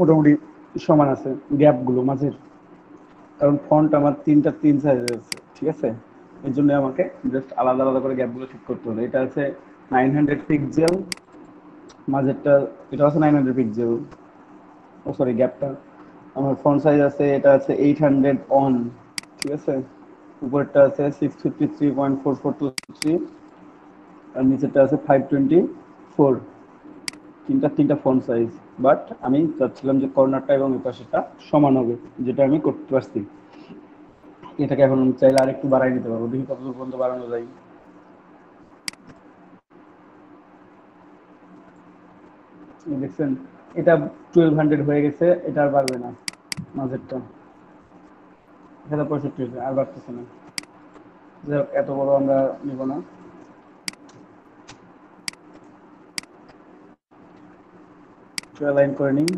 Speaker 1: মোটামুটি সমান আছে গ্যাপগুলো মাঝের, কারণ ফন্ট আমার তিন সাইজের আছে, ঠিক আছে? এর জন্য আমাকে জাস্ট আলাদা আলাদা করে গ্যাপগুলো ঠিক করতে হবে। এটা আছে 900 পিক্সেল, মাঝেরটা এটা আছে 900 পিক্সেল, ও সরি গ্যাপটা। আমার ফন্ট সাইজ আছে, এটা আছে 800 অন, ঠিক আছে? উপরেরটা আছে 653.4423 আর নিচেরটা আছে 524। তিনটা ফন্ট সাইজ, বাট আমি চাচ্ছিলাম যে কর্নারটা এবং এই পাশেটা সমান হবে, যেটা আমি করতে পারছি। এটাকে এখন চাইলে আরেকটু বাড়াই নিতে পারবো, দেখি কতদূর পর্যন্ত বাড়ানো যায়। দেখছেন এটা 1200 হয়ে গেছে, এটা আর বাড়বে না। মাঝেরটা 1065 হয়েছে, আর বাড়তেছে না। যাই হোক, এত বড় আমরা নিব না। অ্যালাইন করে নিই।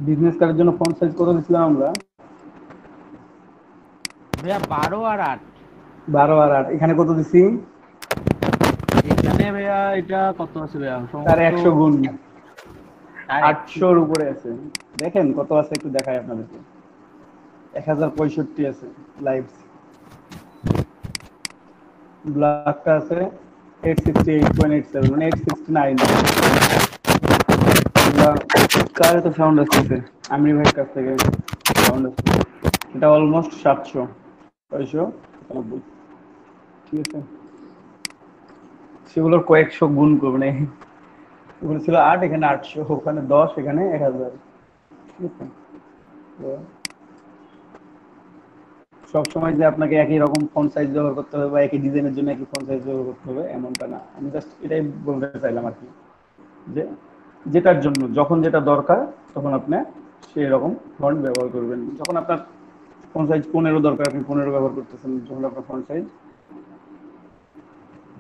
Speaker 1: বিজনেস কার্ডের জন্য ফন্ট সাইজ কত দিছিলাম আমরা?
Speaker 3: ভাইয়া 12 আর 8।
Speaker 1: 12 আর 8। এখানে কত দিছি?
Speaker 3: এখানে ভাইয়া এটা কত আছে ভাইয়া?
Speaker 1: তার 100 গুণ,
Speaker 3: আর
Speaker 1: 800-র উপরে আছে। দেখেন কত আছে, একটু দেখাই আপনাদেরকে। 1065 আছে লাইভস। ব্ল্যাকটা আছে 868.87, মানে 869। কার তো সাউন্ড আসতেছে? আমির ভাইয়ের কাছ থেকে সাউন্ড আসছে। এটা অলমোস্ট 690, ঠিক আছে? সেগুলোর কয়েকশো গুণ করবে, মানে ওখানে ছিল 8, এখানে 800, ওখানে 10, এখানে 1000, ঠিক আছে? তো সবসময় যে আপনাকে একই রকম ফন্ট সাইজ ব্যবহার করতে হবে বা একই ডিজাইনের জন্য একই ফন্ট সাইজ ব্যবহার করতে হবে এমনটা না। আমি জাস্ট এটাই বলতে চাইলাম আর কি, যে যেটার জন্য যখন যেটা দরকার তখন আপনি সেই রকম ফন্ট ব্যবহার করবেন। যখন আপনার ফন্ট সাইজ 15 দরকার, আপনি 15 ব্যবহার করতেছেন। যখন আপনার ফন্ট সাইজ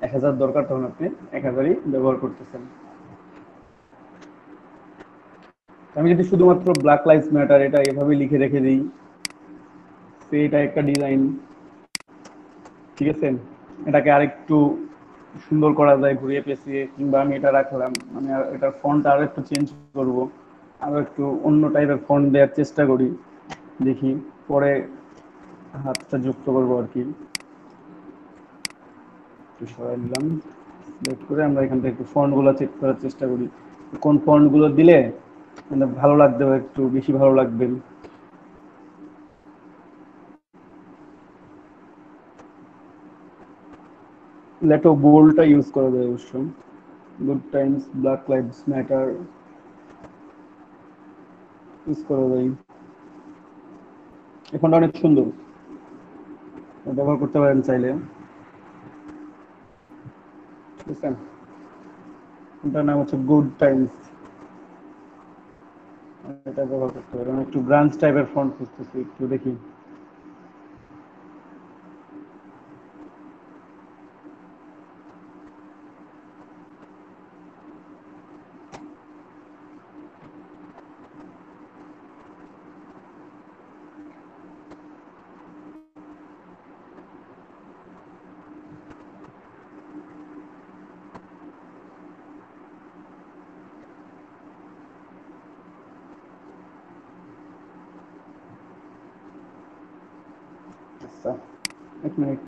Speaker 1: 1000 দরকার, তখন আপনি 1000ই ব্যবহার করতেছেন। আমি যদি শুধুমাত্র ব্ল্যাক লাইভস ম্যাটার এটা এভাবে লিখে রেখে দিই, এটা একটা ডিজাইন, ঠিক আছে? এটাকে আরেকটু সুন্দর করা যায় ঘুরিয়ে পেঁচিয়ে, কিংবা আমি এটা রাখলাম, আমি এটার ফন্ট আরো একটু চেঞ্জ করব, আরো একটু অন্য টাইপের ফন্ট দেওয়ার চেষ্টা করি, দেখি পরে হাতটা যুক্ত করবো আর কি। একটু সরাই নিলাম, সিলেক্ট করে আমরা এখান থেকে একটু ফন্টগুলো চেক করার চেষ্টা করি, কোন ফন্টগুলো দিলে মানে ভালো লাগবে, একটু বেশি ভালো লাগবে। লেটো বোল্ডটা ইউজ করা যায় অবশ্য। Good Times, black lives matter use করা যায়। এখনটা অনেক সুন্দর, ব্যবহার করতে পারেন চাইলে, বুঝছেন? এটার নাম হচ্ছে গুড টাইমস।
Speaker 5: এটা ব্যবহার করতে পারি। আমি একটু ব্রাঞ্চ টাইপের ফন্ট খুঁজতেছি, একটু দেখি। আচ্ছা, এক মিনিট।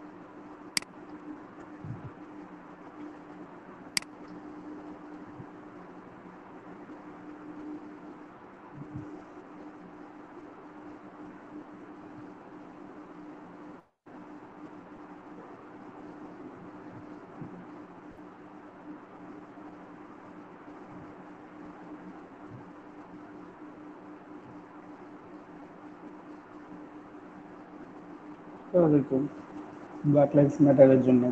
Speaker 5: আসসালামু ব্ল্যাক লাইভস ম্যাটারের জন্য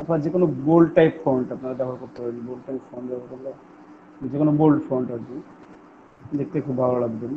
Speaker 5: আপনার যে কোনো বোল্ড টাইপ ফন্ট আপনারা ব্যবহার করতে পারেন। বোল্ড টাইপ ফন্ট ব্যবহার করলে যে কোনো বোল্ড ফন্ট আর কি দেখতে খুব ভালো লাগবে।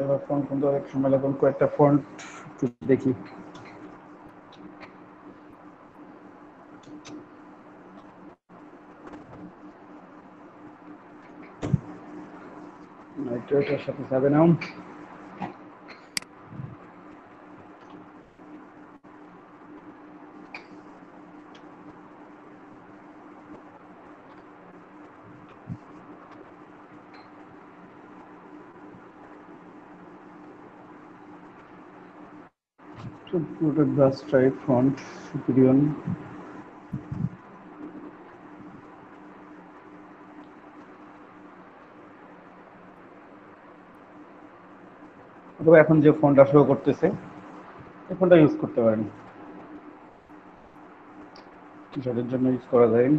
Speaker 5: এবার ফন্ট কিন্তু অনেক সময় লাগবে, কয়েকটা ফন্ট দেখি। এটার সাথে যাবে না। ব্রাশ টাইপ ফন্ট সুপিরিয়ন। অথবা এখন যে ফন্টটা শো করতেছে এই ফন্টটা ইউজ করতে পারেন, টি শার্টের জন্য ইউজ করা যায়।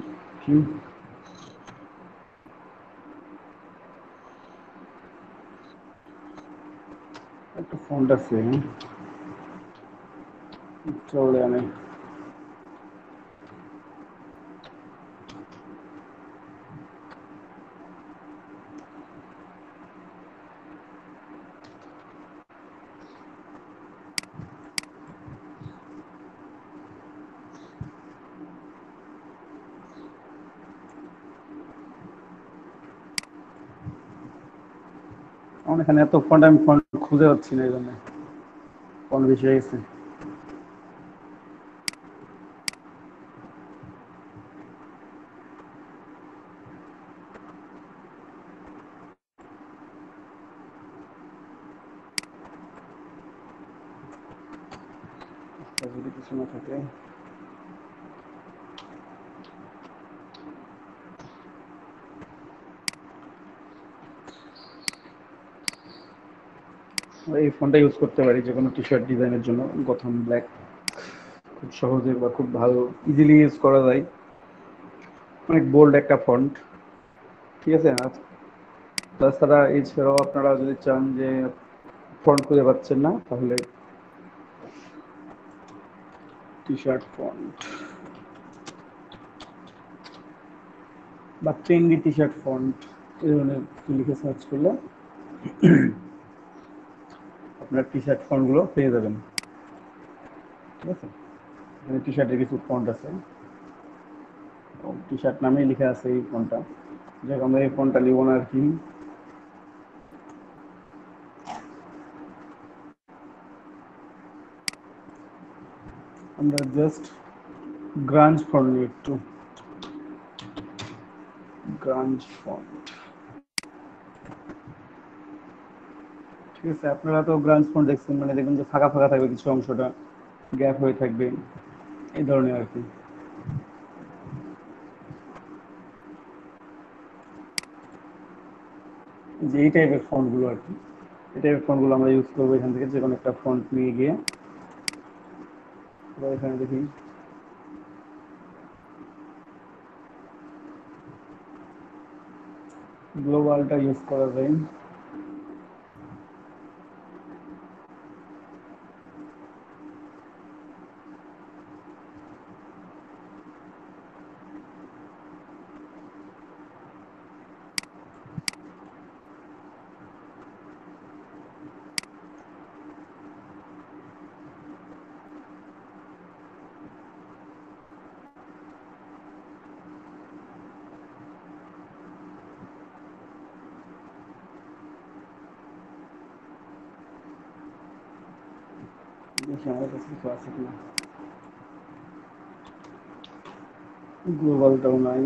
Speaker 5: একটা ফন্ট আছে চলে আমি আমার এখানে এত ফন্ট আমি ফন্ট খুঁজে পাচ্ছি না, এই জন্য ফন্ট বেশি হয়ে গেছে। যদি কিছু না থাকে এই ফন্টটা ইউজ করতে পারি যে কোনো টি শার্ট ডিজাইনের জন্য। গথম ব্ল্যাক খুব সহজে বা খুব ভালো ইজিলি ইউজ করা যায়, অনেক বোল্ড একটা ফন্ট। ঠিক আছে। আর তাছাড়া এছাড়াও আপনারা যদি চান যে ফন্ট খুঁজে পাচ্ছেন না, তাহলে টি শার্ট ফন্ট বা ট্রেন্ডি টি শার্ট ফন্ট এই ধরনের লিখে সার্চ করলে আপনার টি শার্ট ফন্টগুলো পেয়ে যাবেন। ঠিক আছে। এখানে টি শার্টের কিছু ফন্ট আছে, টি শার্ট নামেই লেখা আছে এই ফন্টটা। যাক আমরা এই ফন্টটা নিব না আর কি। আমরা জাস্ট গ্রাঞ্জ ফন্ট নিই, একটু গ্রাঞ্জ ফন্ট, ঠিক আছে। আপনারা তো গ্রাঞ্জ ফন্ট দেখছেন, মানে দেখবেন যে ফাঁকা ফাঁকা থাকবে, কিছু অংশটা গ্যাপ হয়ে থাকবে, এই ধরনের আর কি। যে এই টাইপের ফন্টগুলো আর কি, এই টাইপের ফন্টগুলো আমরা ইউজ করবো এখান থেকে। যে কোনো একটা ফন্ট নিয়ে গিয়ে এখানে দেখি গ্লোবালটা ইউজ করা যায়। দেখি আমার কাছে কিছু আছে কিনা। গ্লোবালটাও নাই।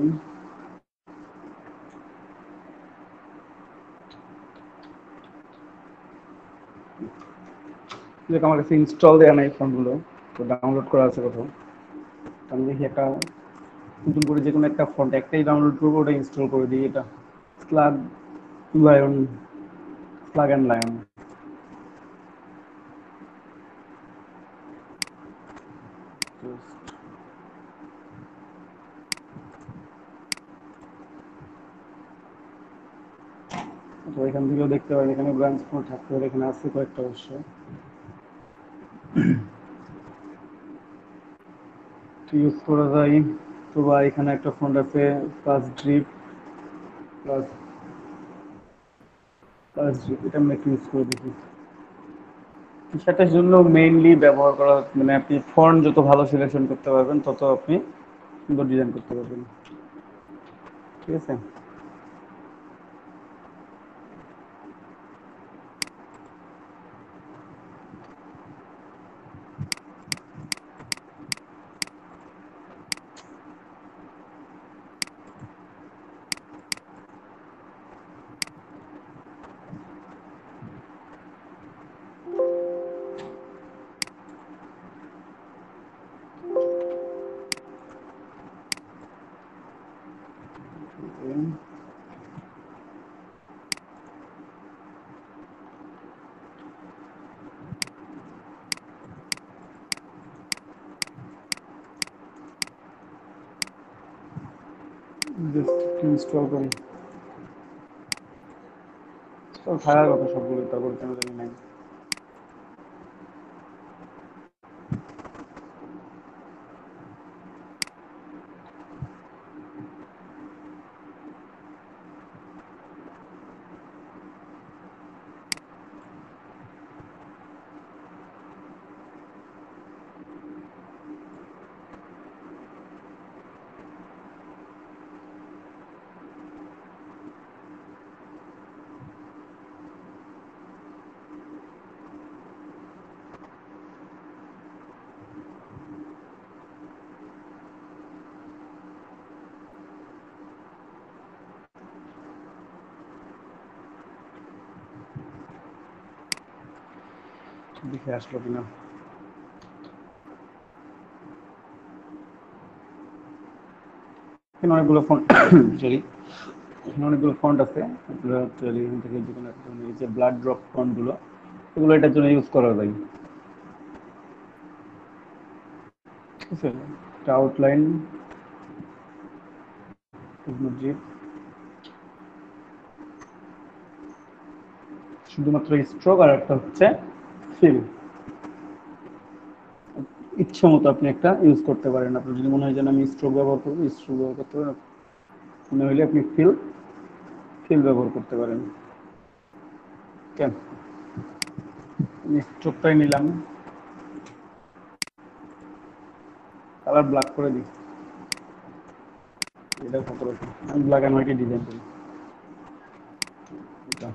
Speaker 5: দেখ আমার কাছে ইনস্টল দেওয়া নাই ফোনগুলো, তো ডাউনলোড করা আছে কোথাও। আমি দেখি একটা নতুন করে যে কোনো একটা ফন্ট একটাই ডাউনলোড করবো, ওটা ইনস্টল করে দিই। এটা slug lion, slug and lion. তো এখান থেকেও দেখতে পারেন, এখানে ব্রাঞ্চ ফন্ট থাকতে পারে, এখানে আছে কয়েকটা অবশ্য। ইউজ করা যায়। তো বা এখানে একটা ফন্ট আছে plus drip, plus plus drip, এটা আমরা একটু ইউজ করে দেখি। সেটার জন্য মেইনলি ব্যবহার করা, মানে আপনি ফন্ট যত ভালো সিলেকশন করতে পারবেন তত আপনি সুন্দর ডিজাইন করতে পারবেন, ঠিক আছে। জাস্ট ইনস্টল করি, থাকার কথা সবগুলো, তারপরে কেন জানি নাই। দেখে আসলো কিনা। এখানে অনেকগুলো ফন্ট সরি, এখানে অনেকগুলো ফন্ট আছে। আপনারা চাইলে এখান থেকে যে কোনো একটা, এই যে ব্লাড ড্রপ ফন্টগুলো, এগুলো এটার জন্য ইউজ করা যায়, ঠিক আছে। একটা আউটলাইন, শুধুমাত্র স্ট্রোক, আর একটা হচ্ছে ফিল। ইচ্ছে মতো আপনি একটা ইউজ করতে পারেন। আপনার যদি মনে হয় যে আমি স্ট্রোক ব্যবহার করবো, স্ট্রোক ব্যবহার করতে পারেন। মনে হলে আপনি ফিল ফিল ব্যবহার করতে পারেন। কেন আমি স্ট্রোকটাই নিলাম, কালার ব্ল্যাক করে দিই, এটা কত রকম, আমি ব্ল্যাক অ্যান্ড হোয়াইটে ডিজাইন করি। এটা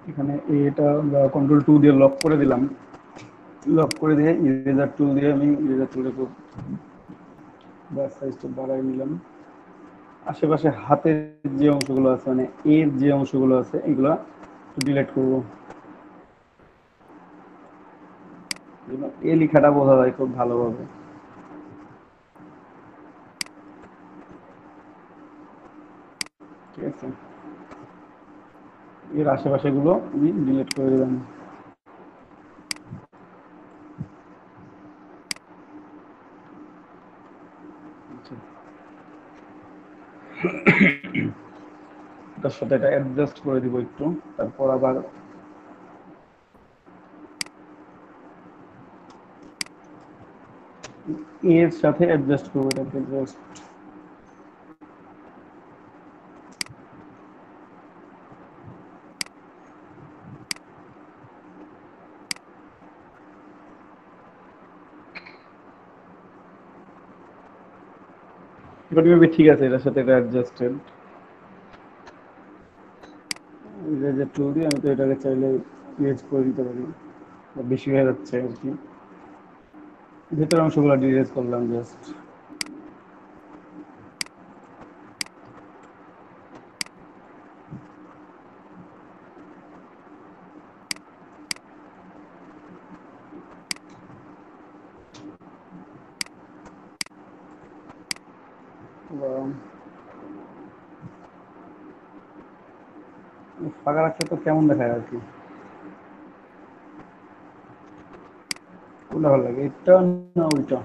Speaker 5: এখানে এটা কন্ট্রোল 2 দিয়ে লক করে দিলাম, লক করে দিয়ে ইরেজার টুল দিয়ে আমি ইরেজার টুলে খুব ব্রাশ সাইজটা বাড়াই নিলাম। আশেপাশে হাতের যে অংশগুলো আছে মানে এর যে অংশগুলো আছে এগুলো ডিলিট করবো, এ লেখাটা বোঝা যায় খুব ভালোভাবে। ঠিক আছে, এর আশেপাশে গুলো আমি ডিলিট করে দিলাম। আচ্ছা, এটার সাথে এটা অ্যাডজাস্ট করে দিব একটু, তারপর আবার এর সাথে অ্যাডজাস্ট করবো এটাকে জাস্ট। এবার ঠিক আছে, এটার সাথে এটা অ্যাডজাস্টেড। ইরেজার টুল দিয়ে আমি তো এটাকে চাইলে ইরেজ করে দিতে পারি, বেশি হয়ে যাচ্ছে আর কি। ভেতরের অংশগুলো ইরেজ করলাম জাস্ট। ফাঁকা রাখলে তো কেমন দেখায় আর কি, কোনটা ভালো লাগে, এটা না ওইটা?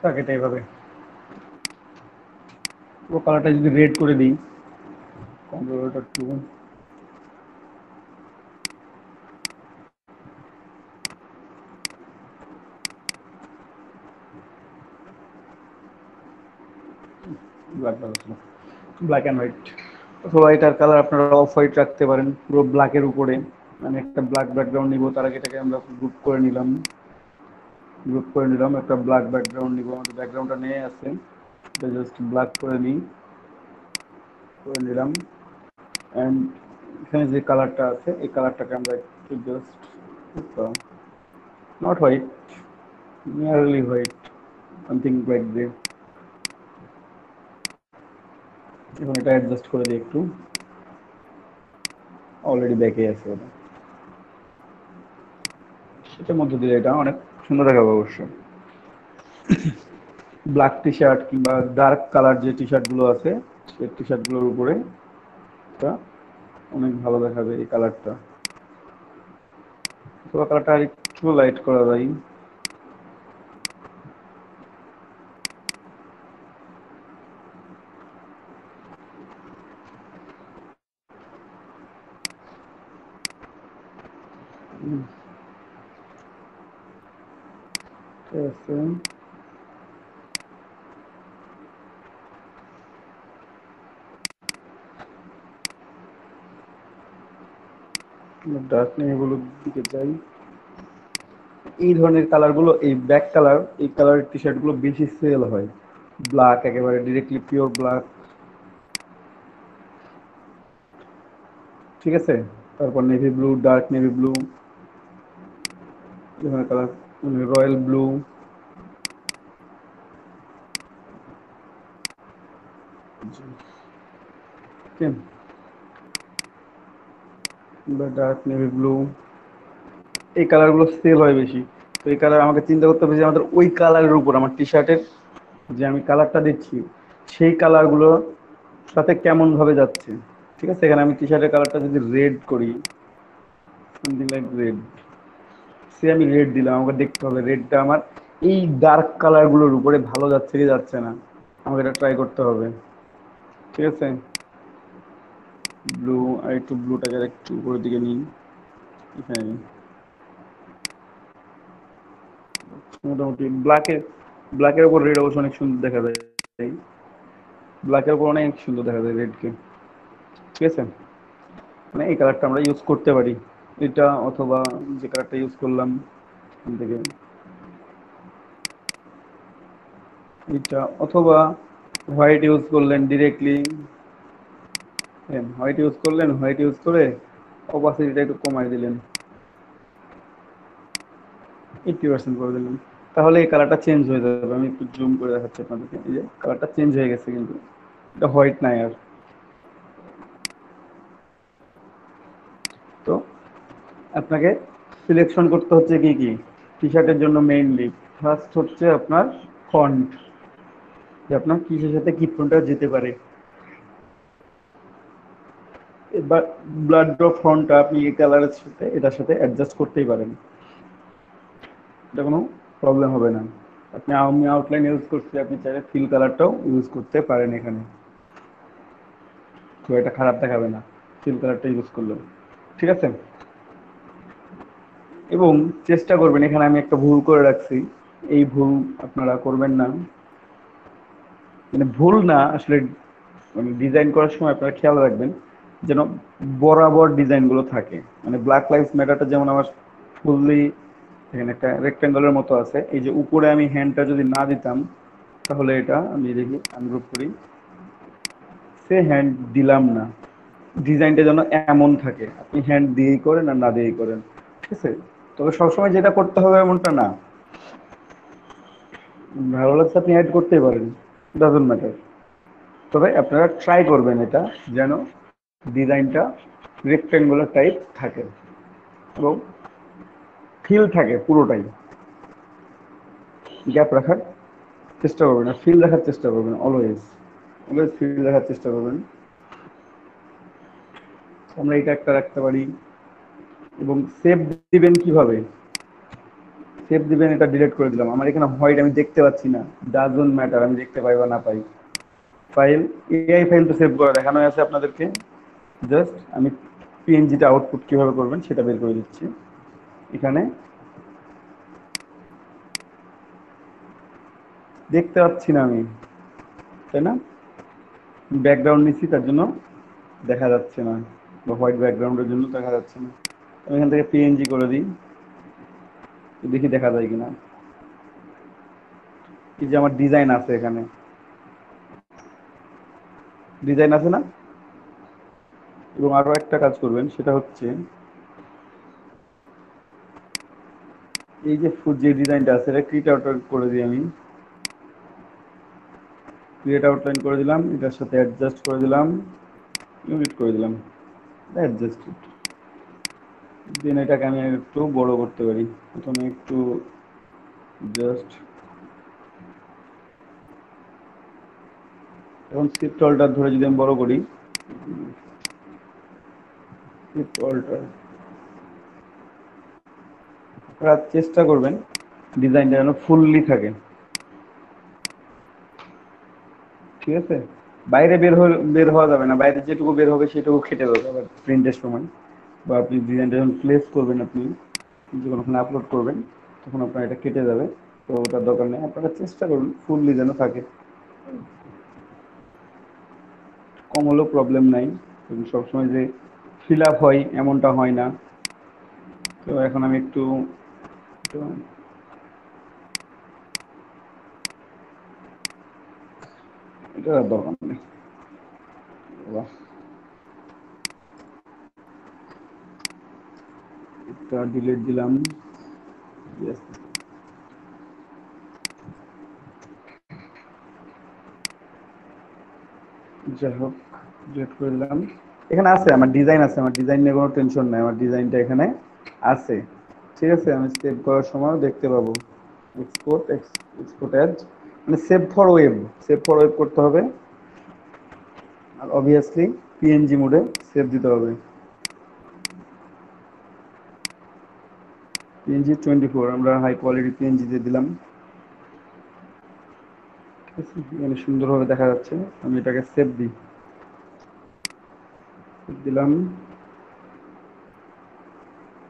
Speaker 5: থাক এটা এইভাবে। ও কালারটা যদি রেড করে দিই, কন্ট্রোল-2, ব্ল্যাক অ্যান্ড হোয়াইট, অথবা এটার কালার আপনারা অফ হোয়াইট রাখতে পারেন পুরো ব্ল্যাকের উপরে। আমি একটা ব্ল্যাক ব্যাকগ্রাউন্ড নিব, তার আগে এটাকে আমরা গ্রুপ করে নিলাম, একটা ব্ল্যাক ব্যাকগ্রাউন্ড নিব, আমাদের ব্যাকগ্রাউন্ডটা নিয়ে আছে, এটা জাস্ট ব্ল্যাক করে নিলাম। অ্যান্ড এখানে যে কালারটা আছে এই কালারটাকে আমরা একটু just not white, nearly white, something like this. এখন এটা অ্যাডজাস্ট করে দিই একটু, অলরেডি ব্যাকে আছে ওটা, সেটার মধ্যে দিলে এটা অনেক সুন্দর দেখাবে অবশ্যই। ব্ল্যাক টি শার্ট কিংবা ডার্ক কালার যে টি শার্টগুলো আছে সেই টি শার্টগুলোর উপরে এটা অনেক ভালো দেখাবে এই কালারটা। অথবা কালারটা আর একটু লাইট করা যায়, ঠিক আছে। ডার্ক নেভিগুলোর দিকে যাই, এই ধরনের কালারগুলো, এই ব্ল্যাক কালার, এই কালারের টি শার্টগুলো বেশি সেল হয়। ব্ল্যাক, একেবারে ডিরেক্টলি পিওর ব্ল্যাক, ঠিক আছে। তারপর navy blue, dark navy blue, এই ধরনের colour, royal blue, dark navy blue, এই কালারগুলো সেল হয় বেশি। তো এই কালার আমাকে চিন্তা করতে হবে যে আমাদের ওই কালারের উপর আমার টি শার্টের যে আমি কালারটা দিচ্ছি সেই কালারগুলো সাথে কেমন ভাবে যাচ্ছে। ঠিক আছে, এখানে আমি টি শার্টের কালারটা যদি রেড করি, সামথিং লাইক রেড, সে আমি রেড দিলাম, আমাকে দেখতে হবে রেডটা আমার এই ডার্ক কালারগুলোর উপরে ভালো যাচ্ছে কি যাচ্ছে না, আমাকে এটা ট্রাই করতে হবে। ঠিক আছে, ব্লু, আর একটু ব্লুটাকে একটু উপরের দিকে নিই, এখানে মোটামুটি ব্ল্যাকের উপর রেড অবশ্য অনেক সুন্দর দেখা যায়। ব্ল্যাকের উপর অনেক সুন্দর দেখা যায় রেডকে। ঠিক আছে, মানে এই কালারটা আমরা ইউজ করতে পারি, এটা অথবা যে কালারটা ইউজ করলাম এখান থেকে এটা, অথবা হোয়াইট ইউজ করলেন ডিরেক্টলি। হোয়াইট ইউজ করলেন, হোয়াইট ইউজ করে অপাসিটিটা একটু কমাই দিলেন, 80% করে দিলেন, তাহলে এই কালারটা চেঞ্জ হয়ে যাবে। আমি একটু জুম করে দেখাচ্ছি আপনাদেরকে। এই যে কালারটা চেঞ্জ হয়ে গেছে, কিন্তু এটা হোয়াইট নাই আর। তো আপনাকে সিলেকশন করতে হচ্ছে কি কি টি শার্টের জন্য। মেইনলি ফার্স্ট হচ্ছে আপনার ফন্ট, যে আপনার কিসের সাথে কি ফন্টটা যেতে পারে। এবার ব্লাড ড্রপ ফন্টটা আপনি এই কালারের সাথে এটার সাথে অ্যাডজাস্ট করতেই পারেন, এটা কোনো প্রবলেম হবে না। আমি আউটলাইন ইউজ করছি, আপনি চাইলে ফিল কালারটাও ইউজ করতে পারেন এখানে, খুব একটা খারাপ দেখাবে না ফিল কালারটা ইউজ করলেও। ঠিক আছে, এবং চেষ্টা করবেন, এখানে আমি একটা ভুল করে রাখছি, এই ভুল আপনারা করবেন না। মানে ভুল না আসলে, মানে ডিজাইন করার সময় আপনারা খেয়াল রাখবেন যেন বরাবর ডিজাইনগুলো থাকে। মানে ব্ল্যাক লাইভস ম্যাটারটা যেমন আমার ফুললি এখানে একটা রেক্ট্যাঙ্গলের মতো আছে, এই যে উপরে আমি হ্যান্ডটা যদি না দিতাম, তাহলে এটা আমি দেখি আনগ্রুপ করি, সে হ্যান্ড দিলাম না, ডিজাইনটা যেন এমন থাকে, আপনি হ্যান্ড দিয়েই করেন আর না দিয়েই করেন। ঠিক আছে, তবে সবসময় যেটা করতে হবে এমনটা না, ভালো লাগছে আপনি অ্যাড করতেই পারেন, ডাজন্ট ম্যাটার। তবে আপনারা ট্রাই করবেন এটা যেন ডিজাইনটা রেক্ট্যাঙ্গুলার টাইপ থাকে এবং ফিল থাকে পুরোটাই, গ্যাপ রাখার চেষ্টা করবেন আর ফিল রাখার চেষ্টা করবেন, অলওয়েজ অলওয়েজ ফিল রাখার চেষ্টা করবেন। আমরা এটা একটা রাখতে পারি। এবং সেভ দিবেন কিভাবে, সেভ দিবেন এটা ডিলিট করে দিলাম, আমার এখানে হোয়াইট আমি দেখতে পাচ্ছি না, ডাজন্ট ম্যাটার আমি দেখতে পাই বা না পাই। ফাইল, এআই ফাইল তো সেভ করা দেখানো আছে আপনাদেরকে, জাস্ট আমি পিএনজিটা আউটপুট কিভাবে করবেন সেটা বের করে দিচ্ছি। এখানে দেখতে পাচ্ছি না আমি, তাই না, ব্যাকগ্রাউন্ড নিচ্ছি তার জন্য দেখা যাচ্ছে না, বা হোয়াইট ব্যাকগ্রাউন্ডের জন্য দেখা যাচ্ছে না। আমি এখান থেকে পিএনজি করে দিই, দেখি দেখা যায় কিনা। এই যে আমার ডিজাইন আছে, এখানে ডিজাইন আছে না। এবং আরো একটা কাজ করবেন, সেটা হচ্ছে এই যে যে ডিজাইনটা আছে এটা ক্রিয়েট আউটলাইন করে দিই, আমি ক্রিয়েট আউটলাইন করে দিলাম, এটার সাথে অ্যাডজাস্ট করে দিলাম, ইউনিট করে দিলাম, অ্যাডজাস্ট। দেন এটাকে আমি একটু বড় করতে পারি, প্রথমে একটু জাস্ট, এখন শিফট অল্টার ধরে যদি আমি বড় করি, শিফট অল্টার করার চেষ্টা করবেন ডিজাইনটা যেন ফুললি থাকে। ঠিক আছে, বাইরে বের হওয়া যাবে না, বাইরে যেটুকু বের হবে সেটুকু কেটে দেবে আবার প্রিন্টের সময়, বা আপনি ডিজাইনটা যখন প্লেস করবেন, আপনি যখন ওখানে আপলোড করবেন তখন আপনার এটা কেটে যাবে। তো ওটার দরকার নেই, আপনারা চেষ্টা করুন ফুললি যেন থাকে, কম হলেও প্রবলেম নাই, এবং সবসময় যে ফিল আপ হয় এমনটা হয় না। তো এখন আমি একটু এটা দরকার নেই, এটা ডিলিট দিলাম। Yes. যাই হোক, ডিলিট করে দিলাম। এখানে আছে আমার ডিজাইন, আছে আমার ডিজাইন নিয়ে কোনো টেনশন নাই, আমার ডিজাইনটা এখানে আছে। ঠিক আছে, আমি সেভ করার সময় দেখতে পাবো এক্সপোর্ট এক্সপোর্ট অ্যাজ, মানে save for web, save for web করতে হবে, আর অবভিয়াসলি পিএনজি মোডে সেভ দিতে হবে। পিএনজি 24 আমরা হাই কোয়ালিটি পিএনজি দিয়ে দিলাম। ঠিক আছে, এখানে সুন্দরভাবে দেখা যাচ্ছে। আমি এটাকে সেভ দিই, দিলাম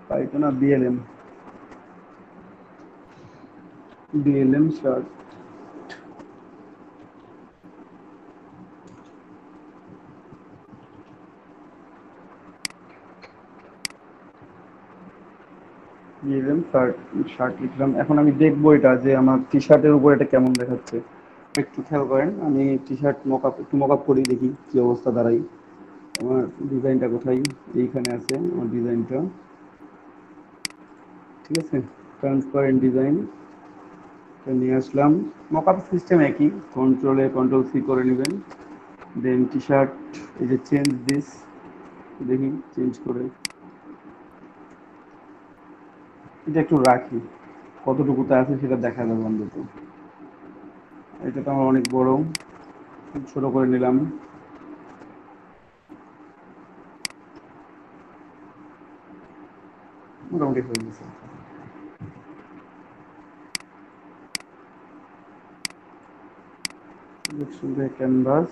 Speaker 5: পাইথন আর BLM. DLM shirt, DLM shirt, shirt লিখলাম। এখন আমি দেখবো এটা যে আমার টি শার্টের উপর এটা কেমন দেখাচ্ছে। একটু খেয়াল করেন, আমি টি শার্ট একটু মক আপ করি, দেখি কি অবস্থা দাঁড়াই। আমার ডিজাইনটা কোথায়? এইখানে আছে আমার ডিজাইনটা, ঠিক আছে। ট্রান্সপারেন্ট ডিজাইন নিয়ে আসলাম। মক আপ সিস্টেম একই, কন্ট্রোল সি করে নেবেন। দেন টি শার্ট, এই যে চেঞ্জ দিস, দেখি চেঞ্জ করে এটা একটু রাখি, কতটুকুতে আছে সেটা দেখা যাবে অন্তত। এটা তো আমার অনেক বড়, ছোট করে নিলাম। মোটামুটি হয়ে গেছে। ক্যানভাস,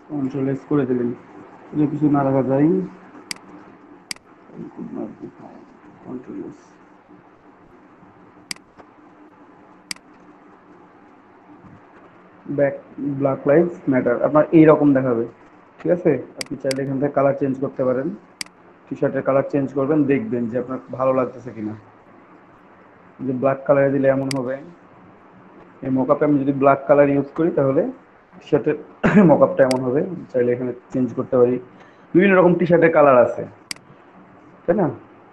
Speaker 5: কন্ট্রোল এস করে দিলেন, যদি কিছু না রাখা যায়। Control S, black lives matter আপনার এইরকম দেখাবে, ঠিক আছে। আপনি চাইলে এখান থেকে কালার চেঞ্জ করতে পারেন, টি শার্টের কালার চেঞ্জ করবেন, দেখবেন যে আপনার ভালো লাগতেছে কিনা। যে ব্ল্যাক কালারে দিলে এমন হবে। এই মকআপে আমি যদি ব্ল্যাক কালার ইউজ করি তাহলে টি শার্টের মকআপটা এমন হবে। চাইলে এখানে চেঞ্জ করতে পারি, বিভিন্ন রকম টি শার্টের কালার আছে, তাই না।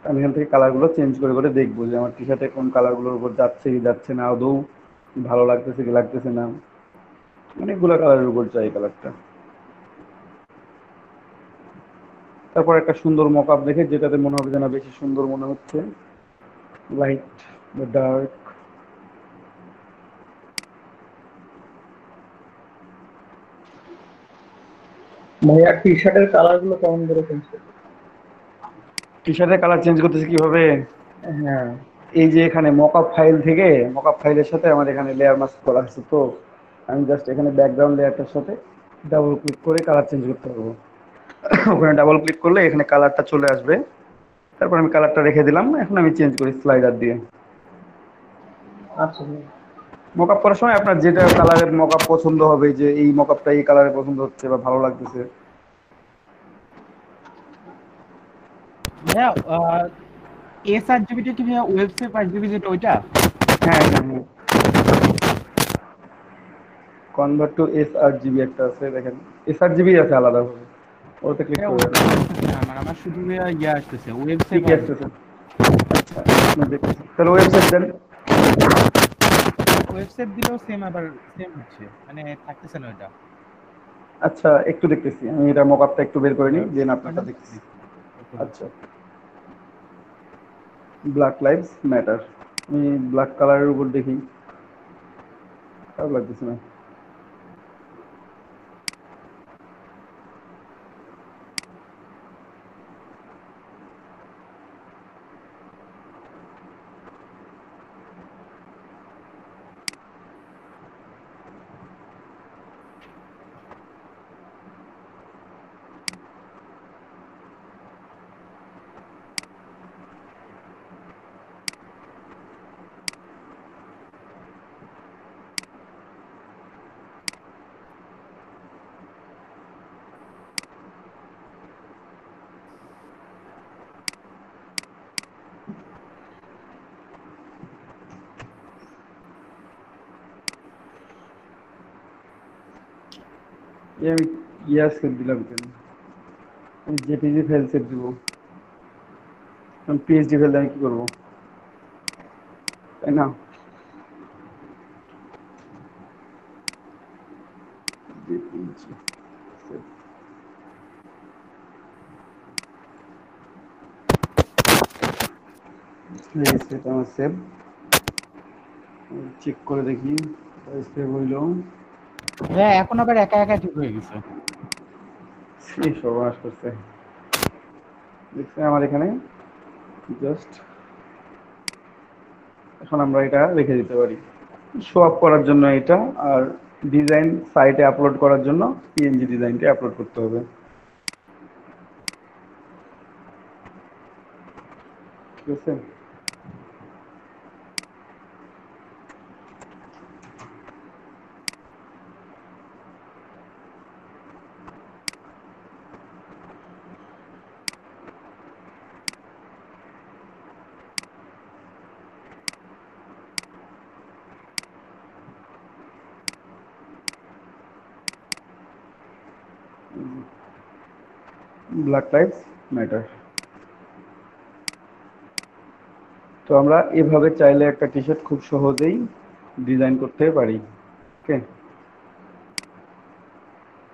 Speaker 5: আমি এখান থেকে কালারগুলো চেঞ্জ করে করে দেখবো যে আমার টি শার্টে কোন কালারগুলোর উপর যাচ্ছে কি যাচ্ছে না, আদৌ ভালো লাগতেছে কি লাগতেছে না। অনেকগুলো কালারের উপর চাই কালারটা। তারপর একটা সুন্দর মকআপ দেখে যেটাতে মনে হবে যে না বেশি সুন্দর মনে হচ্ছে, লাইট বা ডার্ক।
Speaker 4: ভাইয়া টি শার্টের কালার গুলো কেমন করে চেঞ্জ করবে?
Speaker 5: টি শার্টের কালার চেঞ্জ করতেছে কিভাবে?
Speaker 4: হ্যাঁ,
Speaker 5: এই যে এখানে মকআপ ফাইল থেকে, মকআপ ফাইলের সাথে আমার এখানে লেয়ার মাস্ক করা আছে, তো আমি জাস্ট এখানে ব্যাকগ্রাউন্ড লেয়ারটার সাথে ডাবল ক্লিক করে কালার চেঞ্জ করতে পারবো। ওখানে ডাবল ক্লিক করলে এখানে কালারটা চলে আসবে। তারপর আমি কালারটা রেখে দিলাম, এখন আমি চেঞ্জ করি স্লাইডার দিয়ে।
Speaker 4: আচ্ছা ভাই।
Speaker 5: মকআপ করার সময় আপনার যেটা কালারের মকআপ পছন্দ হবে, যে এই মকআপটা এই কালারে পছন্দ হচ্ছে বা ভালো লাগতেছে।
Speaker 3: ভাইয়া SRGB টা কি ভাইয়া ওয়েবসাইট 5GB যেটা ওইটা?
Speaker 5: হ্যাঁ হ্যাঁ হ্যাঁ, কনভার্ট টু এসআরজিবি একটা আছে, দেখেন এসআরজিবি আছে আলাদাভাবে, ওতে ক্লিক
Speaker 3: ভাইয়া
Speaker 5: করবেন।
Speaker 3: ওটা আসতেছে না আমার শুধু ভাইয়া ইয়ে আসতেছে
Speaker 5: কি
Speaker 3: ওয়েবসাইট
Speaker 5: কি আসতেছে? আচ্ছা, আপনি দেখতেছেন, তাহলে ওয়েবসাইট দেন।
Speaker 3: ওয়েবসাইট দিলেও সেম, আবার সেম হচ্ছে, মানে থাকতেছে না ওটা।
Speaker 5: আচ্ছা একটু দেখতেছি, আমি এটা মকআপটা একটু বের করে নিই, দেন আপনারটা
Speaker 3: পাঠান।
Speaker 5: দেখতেছি। আচ্ছা, ব্ল্যাক লাইভস ম্যাটার, আমি ব্ল্যাক কালারের উপর দেখি, খারাপ লাগতেছে না। এই আমি ইয়াস সেভ দিলাম কেন? আমি জেপিজি ফাইল সেভ দিব, আমি পিএইচডি ফাইল আমি কি করবো, তাই না। জেপিজি সেভ, এটা আমার সেভ, চেক করে দেখি সেভ হইলো।
Speaker 3: ভাইয়া এখন আবার একা একা ঠিক হয়ে গেছে।
Speaker 5: এই সর্বনাশ করছে, দেখছি আমার এখানে জাস্ট। এখন আমরা এটা রেখে দিতে পারি শো আপ করার জন্য এটা, আর ডিজাইন সাইটে আপলোড করার জন্য পিএনজি ডিজাইনটা আপলোড করতে হবে। ঠিক আছে? Black lives matter. তো আমরা এভাবে চাইলে একটা টি শার্ট খুব সহজেই ডিজাইন করতে পারি। ওকে,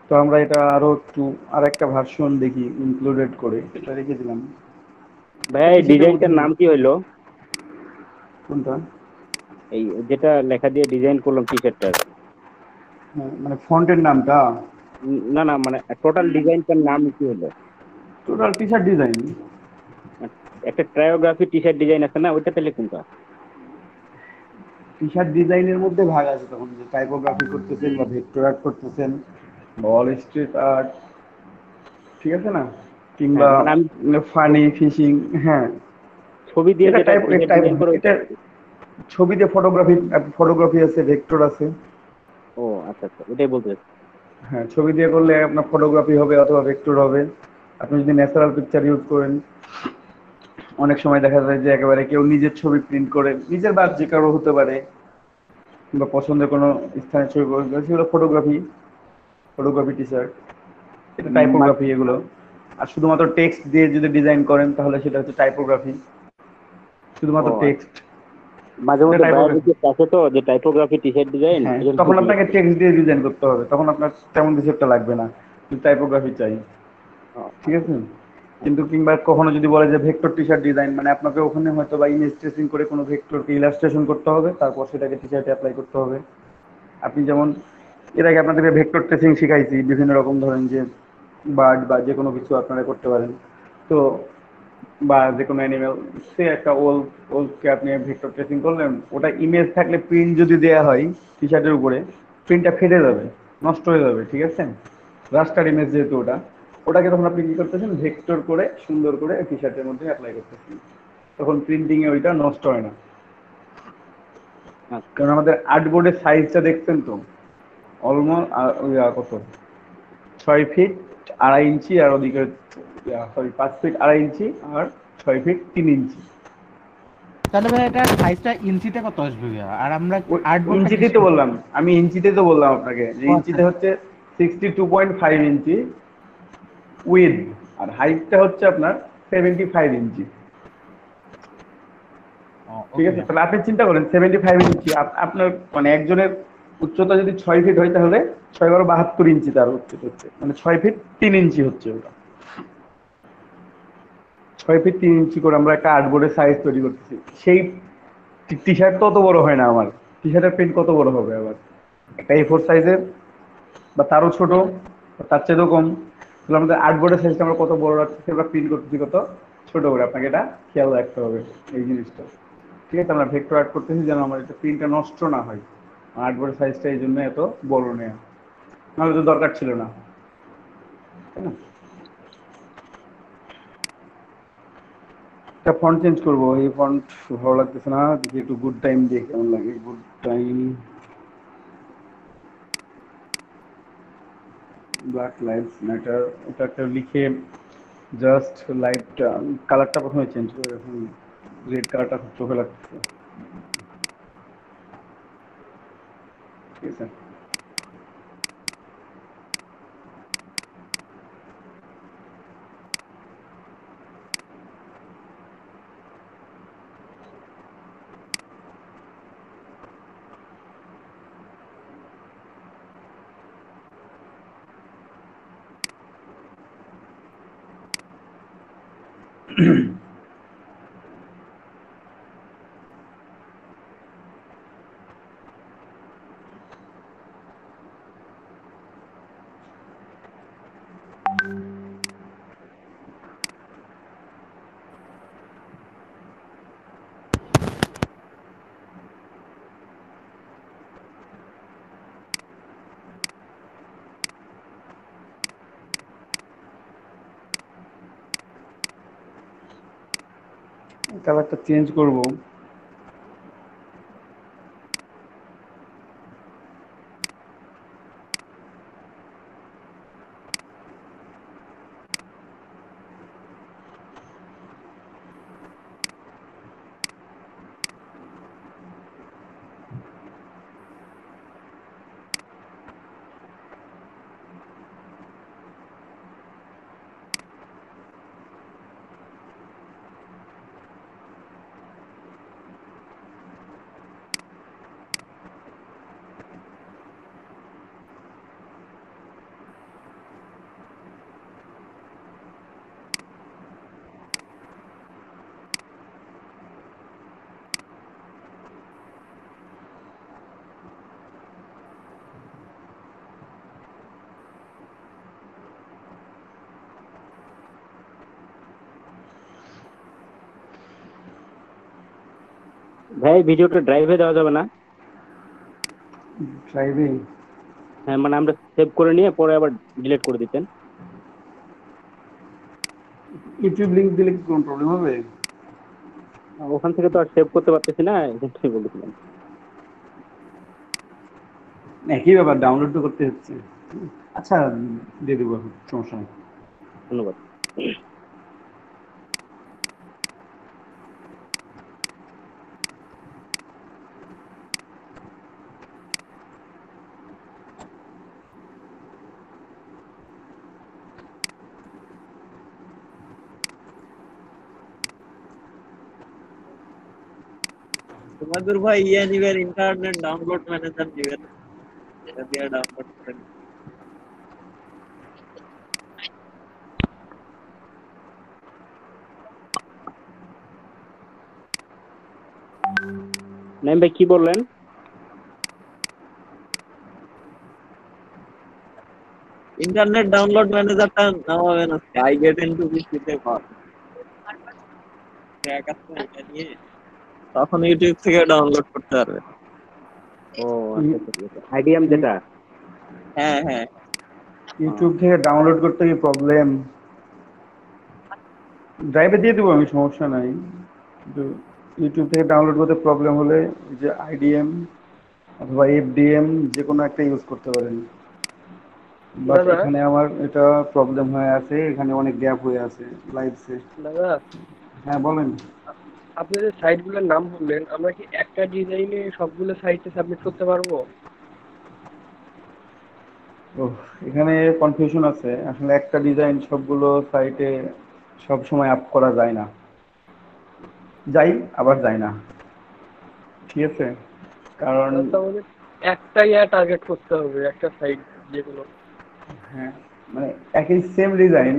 Speaker 5: তো আমরা এটা আরো একটু আর একটা ভার্সন দেখি ইনক্লুডেড করে, এটা রেখে দিলাম।
Speaker 6: ভাইয়া এই
Speaker 5: টি-শার্টের মধ্যে
Speaker 6: ডিজাইনটার নাম কি হইলো?
Speaker 5: কোনটা?
Speaker 6: এই যেটা লেখা দিয়ে ডিজাইন করলাম টি শার্টটার,
Speaker 5: হ্যাঁ, মানে ফন্টের নামটা?
Speaker 6: না না, মানে টোটাল ডিজাইনটার নাম কি হলো?
Speaker 5: Total T shirt design.
Speaker 6: একটা ট্রায়োগ্রাফি টি শার্ট ডিজাইন আছে না, ওইটা তাহলে কোনটা?
Speaker 5: টি শার্ট ডিজাইনের মধ্যে ভাগ আছে, তখন যে টাইপোগ্রাফি করতেছেন বা ভেক্টর আর্ট করতেছেন বা অল স্ট্রিট আর্ট, ঠিক আছে না, কিংবা
Speaker 6: হ্যাঁ, মানে আমি
Speaker 5: ফানি ফিশিং। হ্যাঁ,
Speaker 6: ছবি দিয়ে
Speaker 5: এটা
Speaker 6: যেটা
Speaker 5: type
Speaker 6: T shirt
Speaker 5: type
Speaker 6: design করে
Speaker 5: এটা ছবিতে ফটোগ্রাফি, ফটোগ্রাফি আছে, ভেক্টর আছে।
Speaker 6: ও আচ্ছা আচ্ছা, ওটাই বলতে চাচ্ছি।
Speaker 5: হ্যাঁ, ছবি দিয়ে করলে আপনার ফটোগ্রাফি হবে অথবা ভেক্টর হবে। আপনি যদি ন্যাচারাল পিকচার ইউজ করেন, অনেক সময় দেখা যায় যে একেবারে কেউ নিজের ছবি প্রিন্ট করে, নিজের বা যে কারো হতে পারে, কিংবা পছন্দের কোনো স্থানের ছবি করে, সেগুলো ফটোগ্রাফি, ফটোগ্রাফি টি শার্ট, এটা
Speaker 6: মা-
Speaker 5: টাইপোগ্রাফি এগুলো। আর শুধুমাত্র টেক্সট দিয়ে যদি ডিজাইন করেন তাহলে সেটা হচ্ছে টাইপোগ্রাফি,
Speaker 6: ও
Speaker 5: শুধুমাত্র টেক্সট,
Speaker 6: মাঝে
Speaker 5: এটা
Speaker 6: মধ্যে
Speaker 5: টাইপোগ্রাফি।
Speaker 6: বায়োলজি আছে তো যে টাইপোগ্রাফি টি শার্ট ডিজাইন,
Speaker 5: হ্যাঁ,
Speaker 6: এই জন্য
Speaker 5: তখন
Speaker 6: খুঁজে
Speaker 5: আপনাকে টেক্সট দিয়ে ডিজাইন করতে হবে, তখন আপনার তেমন কিছু একটা লাগবে না, টাইপোগ্রাফি চাই।
Speaker 6: ও,
Speaker 5: ঠিক
Speaker 6: আচ্ছা।
Speaker 5: আছে? কিন্তু কিংবা কখনো যদি বলে যে ভেক্টর টি শার্ট ডিজাইন, মানে আপনাকে ওখানে হয়তো বা ইমেজ ট্রেসিং করে কোনো ভেক্টরকে ইলাস্ট্রেশন করতে হবে, তারপর সেটাকে টি শার্টে অ্যাপ্লাই করতে হবে। আপনি যেমন এর আগে আপনাদেরকে ভেক্টর ট্রেসিং শিখাইছি, বিভিন্ন রকম ধরেন যে বার্ড বা যে কোনো কিছু আপনারা করতে পারেন। তো বা যে কোনো অ্যানিমেল, সে একটা ওলকে আপনি ভেক্টর ট্রেসিং করলেন, ওটা ইমেজ থাকলে প্রিন্ট যদি দেয়া হয় টি শার্টের উপরে, প্রিন্টটা ফেটে যাবে, নষ্ট হয়ে যাবে। ঠিক আছে? রাস্টার ইমেজ যেহেতু ওটাকে তখন আপনি কি করতেছেন, ভেক্টর করে সুন্দর করে টি শার্টের মধ্যে অ্যাপ্লাই করতেছেন, তখন প্রিন্টিং এ ওইটা নষ্ট হয় না।
Speaker 6: আচ্ছা।
Speaker 5: কারণ আমাদের আর্টবোর্ডের সাইজটা দেখছেন তো, অলমোস্ট কত, 6 ফিট 2.5 ইঞ্চি, আর ওদিকে সরি 5 ফিট 2.5 ইঞ্চি, আর 6 ফিট 3 ইঞ্চি।
Speaker 3: তাহলে ভাই এটা সাইজটা ইঞ্চিতে কত আসবে ভাইয়া? আর আমরা
Speaker 5: ওই
Speaker 3: আর্টবোর্ডটা
Speaker 5: ইঞ্চিতেই তো
Speaker 3: কিসের?
Speaker 5: বললাম, আমি ইঞ্চিতে তো বললাম আপনাকে যে
Speaker 3: ও আচ্ছা।
Speaker 5: ইঞ্চিতে হচ্ছে 62.5 ইঞ্চি উইথ, আর হাইটটা হচ্ছে আপনার 75 ইঞ্চি। ঠিক
Speaker 3: ওকে
Speaker 5: আছে?
Speaker 3: ভাইয়া।
Speaker 5: তাহলে আপনি চিন্তা করেন 75 ইঞ্চি, আপনার মানে একজনের উচ্চতা যদি 6 ফিট হয়, তাহলে 6 × 72 ইঞ্চি তার উচ্চতা হচ্ছে, মানে 6 ফিট 3 ইঞ্চি হচ্ছে ওটা। 6 ফিট 3 ইঞ্চি করে আমরা একটা আর্টবোর্ডের সাইজ তৈরি করতেছি। সেই টি শার্ট তো অত বড় হয় না আমার, টি শার্টের প্রিন্ট কত বড় হবে আবার, একটা A4 সাইজের বা তারও ছোট, বা তার চেয়েও কম। তাহলে আমাদের আর্টবোর্ডের সাইজটা আমরা কত বড় রাখতেছি, আমরা প্রিন্ট করতেছি কত ছোট করে, আপনাকে এটা খেয়াল রাখতে হবে এই জিনিসটা। ঠিক আছে? আমরা ভেক্টর আর্ট করতেছি যেন আমার এটা প্রিন্টটা নষ্ট না হয়, আর্টবোর্ডের সাইজটা এই জন্য এত বড় নেয়া, নাহলে তো দরকার ছিল না, তাই না? একটা ফন্ট চেঞ্জ করবো, এই ফন্ট ভালো লাগতেছে না, দেখি একটু গুড টাইম দিয়ে কেমন লাগে। Good time, black lives matter, এটা একটা লিখে জাস্ট লাইটটা, কালারটা প্রথমে চেঞ্জ করে, এখন রেড কালারটা খুব চোখে লাগতেছে। ঠিক আছে? কালারটা চেঞ্জ করব।
Speaker 6: ভাই ভিডিওটা ড্রাইভে দেওয়া যাবে না?
Speaker 5: ড্রাইভে?
Speaker 6: হ্যাঁ, মানে আমরা সেভ করে নিয়ে পরে আবার ডিলিট করে দিতেন।
Speaker 5: ইউটিউব লিংক দিলে কি কোনো প্রবলেম হবে?
Speaker 6: ওখান থেকে তো আর সেভ করতে পারতেছি না, এই জন্যই বলতেছিলাম।
Speaker 5: একই ব্যাপার, ডাউনলোড তো করতে হচ্ছে। আচ্ছা, দিয়ে দেবো এখন, সমস্যা নেই।
Speaker 6: ধন্যবাদ।
Speaker 7: তোমাদের ভাই ইয়ে নিবেন, ইন্টারনেট ডাউনলোড ম্যানেজার নিবেন, এটা দিয়ে ডাউনলোড করেন।
Speaker 6: নাইম ভাই কি বললেন?
Speaker 7: ইন্টারনেট ডাউনলোড ম্যানেজারটা নামাবেন আজকে, আই গেট ইনটু পিসিতে পার ট্র্যাক আছে, এটা নিয়ে তখন ইউটিউব থেকে ডাউনলোড করতে পারবে।
Speaker 6: ও আচ্ছা আচ্ছা, ঠিক আছে। আইডিএম যেটা।
Speaker 7: হ্যাঁ হ্যাঁ,
Speaker 5: ইউটিউব থেকে ডাউনলোড করতে কি প্রবলেম? ড্রাইভে দিয়ে দেবো আমি, সমস্যা নাই। কিন্তু ইউটিউব থেকে ডাউনলোড করতে প্রবলেম হলে ওই যে আইডিএম অথবা এফডিএম যে কোনো একটা ইউজ করতে পারেন। বাট
Speaker 4: দাদা
Speaker 5: এখানে আমার এটা প্রবলেম হয়ে আছে, এখানে অনেক গ্যাপ হয়ে আছে লাইভসে।
Speaker 4: দাদা
Speaker 5: হ্যাঁ বলেন।
Speaker 4: আপনি যে সাইটগুলোর নাম বললেন, আমরা কি একটা ডিজাইনে সবগুলো সাইটে সাবমিট করতে পারবো?
Speaker 5: ও, এখানে কনফিউশন আছে। আসলে একটা ডিজাইন সবগুলো সাইটে সব সময় আপ করা যায় না, যাই আবার যায় না, ঠিক আছে? কারণ
Speaker 4: তাহলে তো আমাদের একটাই টার্গেট করতে হবে, একটা সাইট যেগুলো।
Speaker 5: হ্যাঁ, মানে একই সেম ডিজাইন,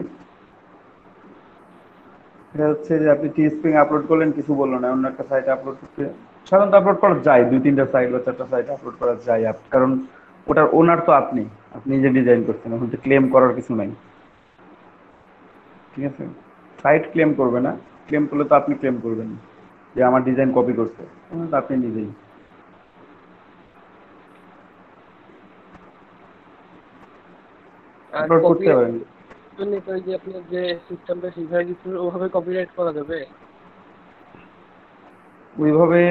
Speaker 5: এটা হচ্ছে যে আপনি টিএসপি আপলোড করলেন, কিছু বললো না, অন্য একটা সাইটে আপলোড করতে সাধারণত আপলোড করা যায়, 2-3টা সাইট বা 4টা সাইটে আপলোড করা যায়। কারণ ওটার ওনার তো আপনি আপনি যে ডিজাইন করছেন, এখন তো ক্লেম করার কিছু নাই, ঠিক আছে? সাইট ক্লেম করবে না, ক্লেম করলে তো আপনি ক্লেম করবেন যে আমার ডিজাইন কপি করছে, তখন তো আপনি নিজেই
Speaker 4: আর
Speaker 5: আপলোড করতে
Speaker 4: কপিরাইট
Speaker 5: পারেন।
Speaker 4: জন্য তো ওই যে আপনার যে সিস্টেমটা শিখাই দিচ্ছিল, ওভাবে কপিরাইট করা যাবে?
Speaker 5: ওইভাবে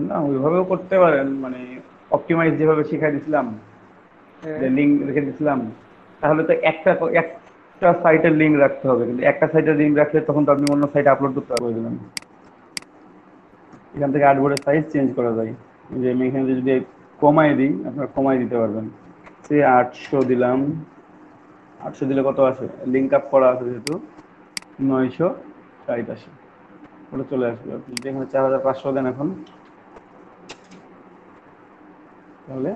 Speaker 5: না, ওইভাবেও করতে পারেন, মানে অপটিমাইজ যেভাবে শিখাই দিছিলাম,
Speaker 4: হ্যাঁ।
Speaker 5: যে লিঙ্ক রেখে দিছিলাম, তাহলে তো একটা সাইটের লিঙ্ক রাখতে হবে। কিন্তু একটা সাইটের লিঙ্ক রাখলে তখন তো আপনি অন্য সাইটে আপলোড করতে পারবেন। এখান থেকে আর্টবোর্ডের সাইজ চেঞ্জ করা যায়, যে আমি এখানে যদি কমাই দিই, আপনারা কমাই দিতে পারবেন। সে 800 দিলাম, 800 দিলে কত আসে, লিঙ্ক আপ করা আছে যেহেতু 960 আসে, ওটা চলে আসবে। আপনি যদি এখানে 4500 দেন এখন, তাহলে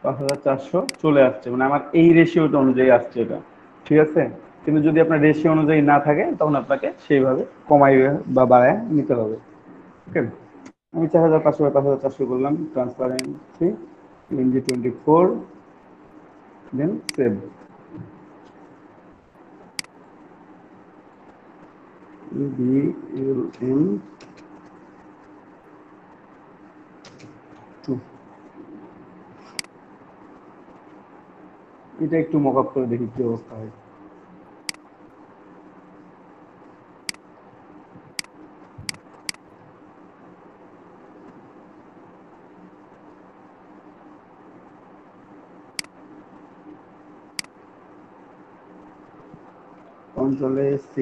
Speaker 5: 5400 চলে আসছে, মানে আমার এই রেশিওটা অনুযায়ী আসছে এটা, ঠিক আছে? কিন্তু যদি আপনার রেশিও অনুযায়ী না থাকে, তখন আপনাকে সেইভাবে কমাই বা বাড়ায় নিতে হবে। ওকে, আমি 4500 বা 5400 করলাম, ট্রান্সপারেন্সি NG24, দেন সেভ। BLM2, এটা একটু মক আপ করে দেখি কি অবস্থা হয়। Ctrl+C,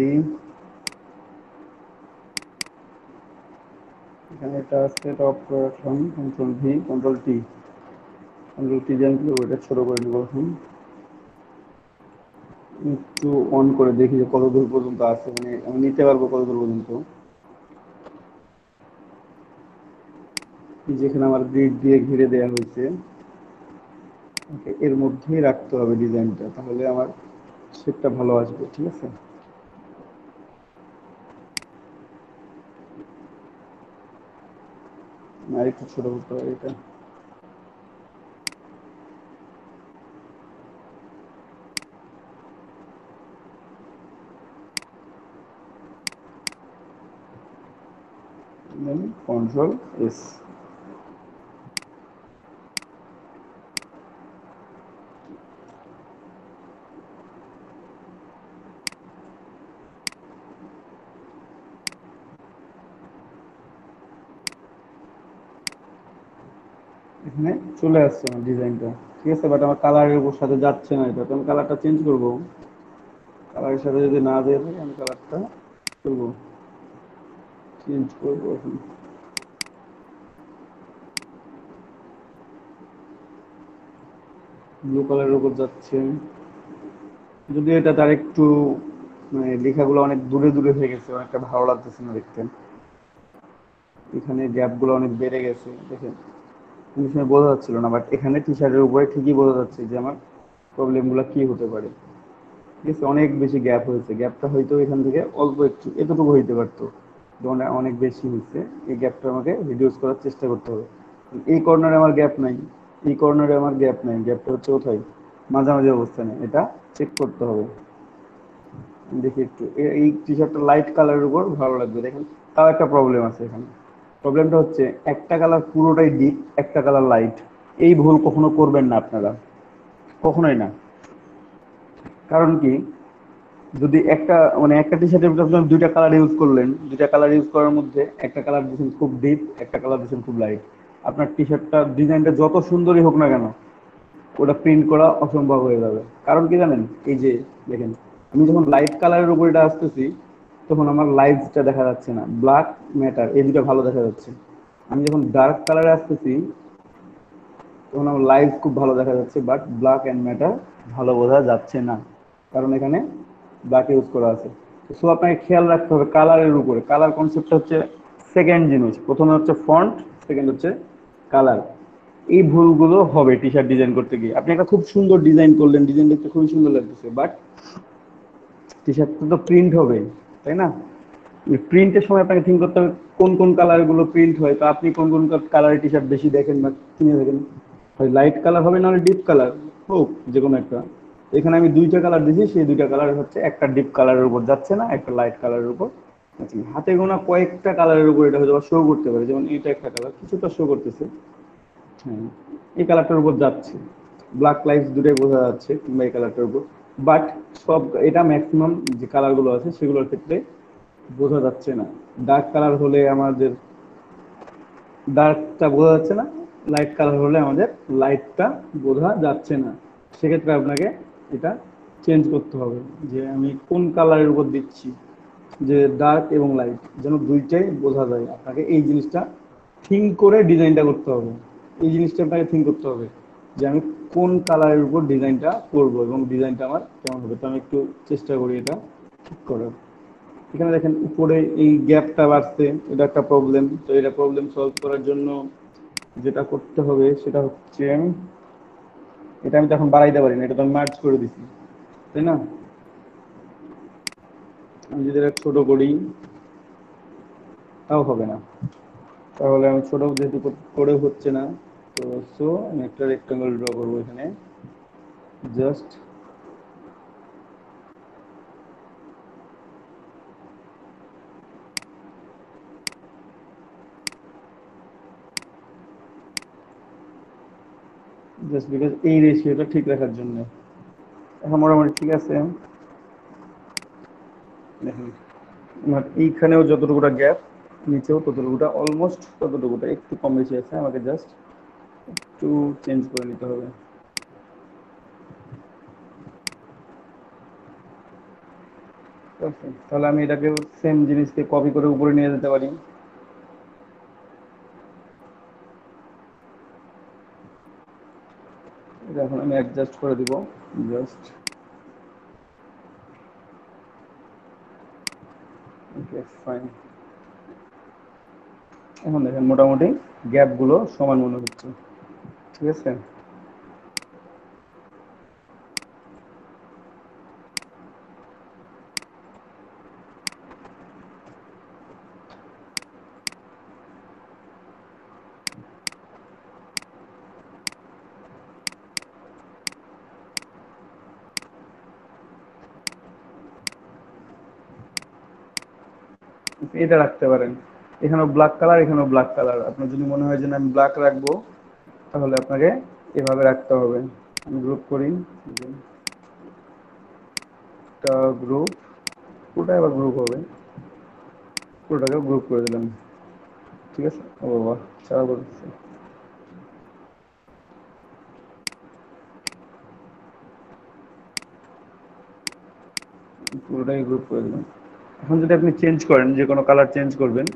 Speaker 5: এখানে এটা আছে টপ করে রাখলাম, Ctrl+V, Ctrl+T, Ctrl+T দিয়ে আমি এটা ছোট করে নেব। এখন একটু অন করে দেখি যে কত দূর পর্যন্ত আছে, মানে আমি নিতে পারবো কত দূর পর্যন্ত। যেখানে আমার গ্রিড দিয়ে ঘিরে দেওয়া হয়েছে এর মধ্যেই রাখতে হবে ডিজাইনটা, তাহলে আমার শেপটা ভালো আসবে। ঠিক আছে, আর একটু ছোট করতে হবে এটা। Ctrl+S, এখানে চলে আসছে আমার ডিজাইনটা। ঠিক আছে, বাট আমার কালারের উপর সাথে যাচ্ছে না এটা, তো আমি কালারটা চেঞ্জ করব। কালারের সাথে যদি না দিয়ে থাকে আমি কালারটা করব, চেঞ্জ করব। এখন ব্লু কালারের উপর যাচ্ছে, যদি এটা তার একটু মানে লেখাগুলো অনেক দূরে দূরে হয়ে গেছে, অনেকটা ভালো লাগতেছে না দেখতে। এখানে গ্যাপগুলো অনেক বেড়ে গেছে, দেখেন কোনো সময় বোঝা যাচ্ছিল না, বাট এখানে টি শার্টের উপরে ঠিকই বোঝা যাচ্ছে যে আমার প্রবলেমগুলো কি হতে পারে। ঠিক আছে, অনেক বেশি গ্যাপ হয়েছে, গ্যাপটা হয়তো এখান থেকে অল্প একটু এতটুকু হইতে পারতো, অনেক বেশি হয়েছে। এই গ্যাপটা আমাকে রিডিউস করার চেষ্টা করতে হবে। এই কর্নারে আমার গ্যাপ নাই, এই কর্নারে আমার গ্যাপ নাই, গ্যাপটা হচ্ছে কোথায়, মাঝামাঝি অবস্থানে, এটা চেক করতে হবে। দেখি একটু এই টি শার্টটা লাইট কালারের উপর ভালো লাগবে, দেখেন তাও একটা প্রবলেম আছে এখানে। প্রবলেমটা হচ্ছে একটা কালার পুরোটাই ডিপ, একটা কালার লাইট। এই ভুল কখনো করবেন না আপনারা, কখনোই না। কারণ কি, যদি একটা মানে একটা টি শার্টের ভিতরে আপনি দুইটা কালার ইউজ করলেন, দুইটা কালার ইউজ করার মধ্যে একটা কালার দিচ্ছেন খুব ডিপ, একটা কালার দিচ্ছেন খুব লাইট, আপনার টি শার্টটা ডিজাইনটা যত সুন্দরই হোক না কেন ওটা প্রিন্ট করা অসম্ভব হয়ে যাবে। কারণ কি জানেন, এই যে দেখেন আমি যখন লাইট কালারের উপর এটা আসতেছি তখন আমার লাইটসটা দেখা যাচ্ছে না, ব্ল্যাক ম্যাটার এই দুটো ভালো দেখা যাচ্ছে। আমি যখন ডার্ক কালারে আসতেছি তখন আমার লাইট খুব ভালো দেখা যাচ্ছে, বাট ব্ল্যাক অ্যান্ড ম্যাটার ভালো বোঝা যাচ্ছে না, কারণ এখানে ব্ল্যাক ইউজ করা আছে। সো আপনাকে খেয়াল রাখতে হবে কালারের উপরে। কালার কনসেপ্টটা হচ্ছে সেকেন্ড জিনিস, প্রথমে হচ্ছে ফন্ট, সেকেন্ড হচ্ছে কালার। এই ভুলগুলো হবে টি শার্ট ডিজাইন করতে গিয়ে। আপনি একটা খুব সুন্দর ডিজাইন করলেন, ডিজাইন দেখতে খুবই সুন্দর লাগতেছে, বাট টি শার্টটা তো প্রিন্ট হবে, তাই না? প্রিন্টের সময় আপনাকে থিঙ্ক করতে হবে কোন কোন কালারগুলো প্রিন্ট হয়। তো আপনি কোন কোন কালারের টি শার্ট বেশি দেখেন বা কিনে থাকেন, হয় লাইট কালার হবে নাহলে ডিপ কালার হোক, যে কোনো একটা। এখানে আমি দুইটা কালার দিয়েছি, সেই দুইটা কালার হচ্ছে একটা ডিপ কালারের উপর যাচ্ছে না, একটা লাইট কালারের উপর যাচ্ছে না। হাতে গোনা কয়েকটা কালারের উপর এটা হয়তো শো করতে পারে, যেমন এটা একটা কালার কিছুটা শো করতেছে, হ্যাঁ এই কালারটার উপর যাচ্ছে, ব্ল্যাক লাইটস দুটোই বোঝা যাচ্ছে, কিংবা এই কালারটার উপর। বাট সব এটা ম্যাক্সিমাম যে কালারগুলো আছে সেগুলোর ক্ষেত্রে বোঝা যাচ্ছে না। ডার্ক কালার হলে আমাদের ডার্কটা বোঝা যাচ্ছে না, লাইট কালার হলে আমাদের লাইটটা বোঝা যাচ্ছে না। সেক্ষেত্রে আপনাকে এটা চেঞ্জ করতে হবে, যে আমি কোন কালারের উপর দিচ্ছি, যে ডার্ক এবং লাইট যেন দুইটাই বোঝা যায়। আপনাকে এই জিনিসটা থিঙ্ক করে ডিজাইনটা করতে হবে, এই জিনিসটা আপনাকে থিঙ্ক করতে হবে যে আমি কোন কালারের উপর ডিজাইনটা করব এবং ডিজাইনটা আমার কেমন হবে। তো আমি একটু চেষ্টা করি এটা ঠিক করার। এখানে দেখেন উপরে এই গ্যাপটা বাড়ছে, এটা একটা প্রবলেম। তো এটা প্রবলেম সলভ করার জন্য যেটা করতে হবে সেটা হচ্ছে, এটা আমি তো এখন বাড়াইতে পারি না, এটা তো আমি মার্জ করে দিছি, তাই না? আমি যদি এটা ছোট করি তাও হবে না, তাহলে আমি ছোট যেহেতু করে হচ্ছে না, তো সো আমি একটা রেক্টাঙ্গেল ড্র করবো এখানে। জাস্ট বিকজ এই রেশিওটা ঠিক রাখার জন্য। এখন মোটামুটি ঠিক আছে। দেখুন আমার এইখানেও যতটুকুটা গ্যাপ, নিচেও ততটুকুটা, অলমোস্ট ততটুকুটা, একটু কম বেশি আছে, আমাকে জাস্ট একটু চেঞ্জ করে নিতে হবে। Okay, তাহলে আমি এটাকে সেম জিনিসকে কপি করে উপরে নিয়ে যেতে পারি। এটা এখন আমি অ্যাডজাস্ট করে দিব জাস্ট। Okay fine. এখন দেখেন মোটামুটি গ্যাপগুলো সমান মনে হচ্ছে, ঠিক আছে। এটা রাখতে পারেন, এখানেও ব্ল্যাক কালার, এখানেও ব্ল্যাক কালার। আপনার যদি মনে হয় যে না আমি ব্ল্যাক রাখবো, তাহলে আপনাকে এভাবে রাখতে হবে। আমি গ্রুপ করি, একটা গ্রুপ, পুরোটা এবার গ্রুপ হবে, পুরোটাকে গ্রুপ করে দিলাম, ঠিক আছে। ও বাবা চারা বলছে, পুরোটাই গ্রুপ করে দিলাম। এখন যদি আপনি চেঞ্জ করেন, যে কোনো কালার চেঞ্জ করবেন,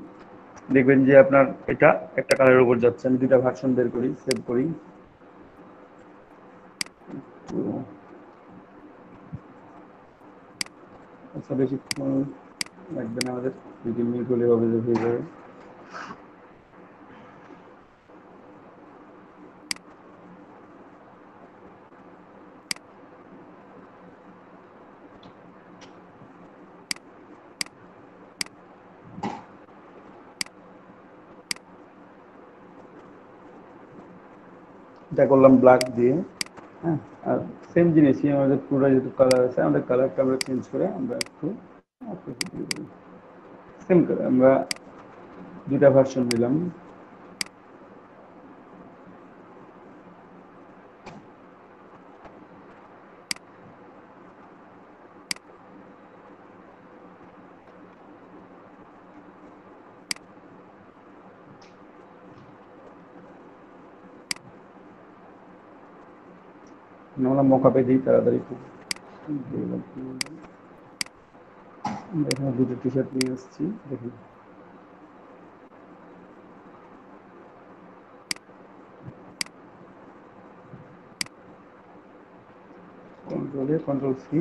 Speaker 5: দেখবেন যে আপনার এটা একটা কালারের উপর যাচ্ছে। আমি দুটা ভার্সন বের করি, সেভ করি। আচ্ছা বেশিক্ষণ লাগবে না আমাদের, 2-3 মিনিট হলে হবে, যে হয়ে যাবে। এটা করলাম ব্ল্যাক দিয়ে, হ্যাঁ। আর সেম জিনিসই আমাদের পুরো যেহেতু কালার আছে, আমাদের কালারটা আমরা চেঞ্জ করে আমরা একটু সেম করে আমরা দুটা ভার্সন নিলাম। আমরা মকাপে দিই তাড়াতাড়ি খুব। এখানে দুটো টি শার্ট নিয়ে এসেছি, দেখুন। কন্ট্রোলে কন্ট্রোল সি,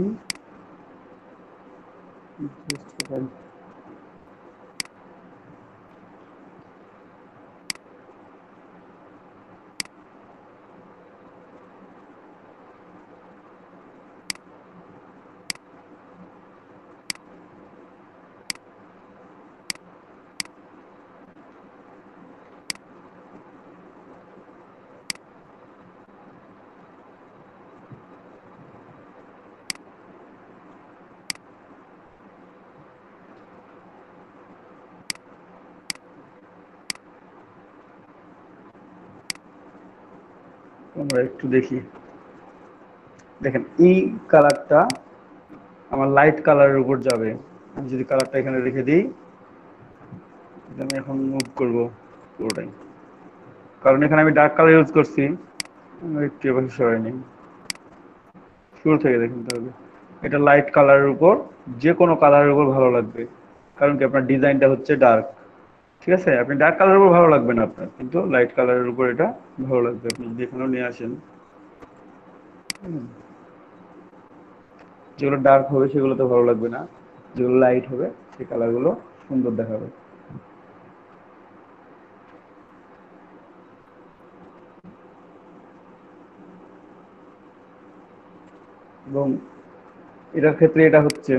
Speaker 5: আমরা একটু দেখি। দেখেন এই কালারটা আমার লাইট কালারের উপর যাবে। আমি যদি কালারটা এখানে রেখে দিই, আমি এখন মুভ করব পুরোটাই, কারণ এখানে আমি ডার্ক কালার ইউজ করছি। একটু এবার সরাই নিই, শুরু থেকে দেখুন। তাহলে এটা লাইট কালারের উপর, যে কোনো কালারের উপর ভালো লাগবে, কারণ কি আপনার ডিজাইনটা হচ্ছে ডার্ক, ঠিক আছে। আপনি ডার্ক কালারের উপর ভালো লাগবে না আপনার, কিন্তু লাইট কালারের উপর এটা ভালো লাগবে। আপনি যেখানেও নিয়ে আসেন, যেগুলো ডার্ক হবে সেগুলো তো ভালো লাগবে না, যেগুলো লাইট হবে সেই কালারগুলো সুন্দর দেখাবে। এবং এটার ক্ষেত্রে এটা হচ্ছে,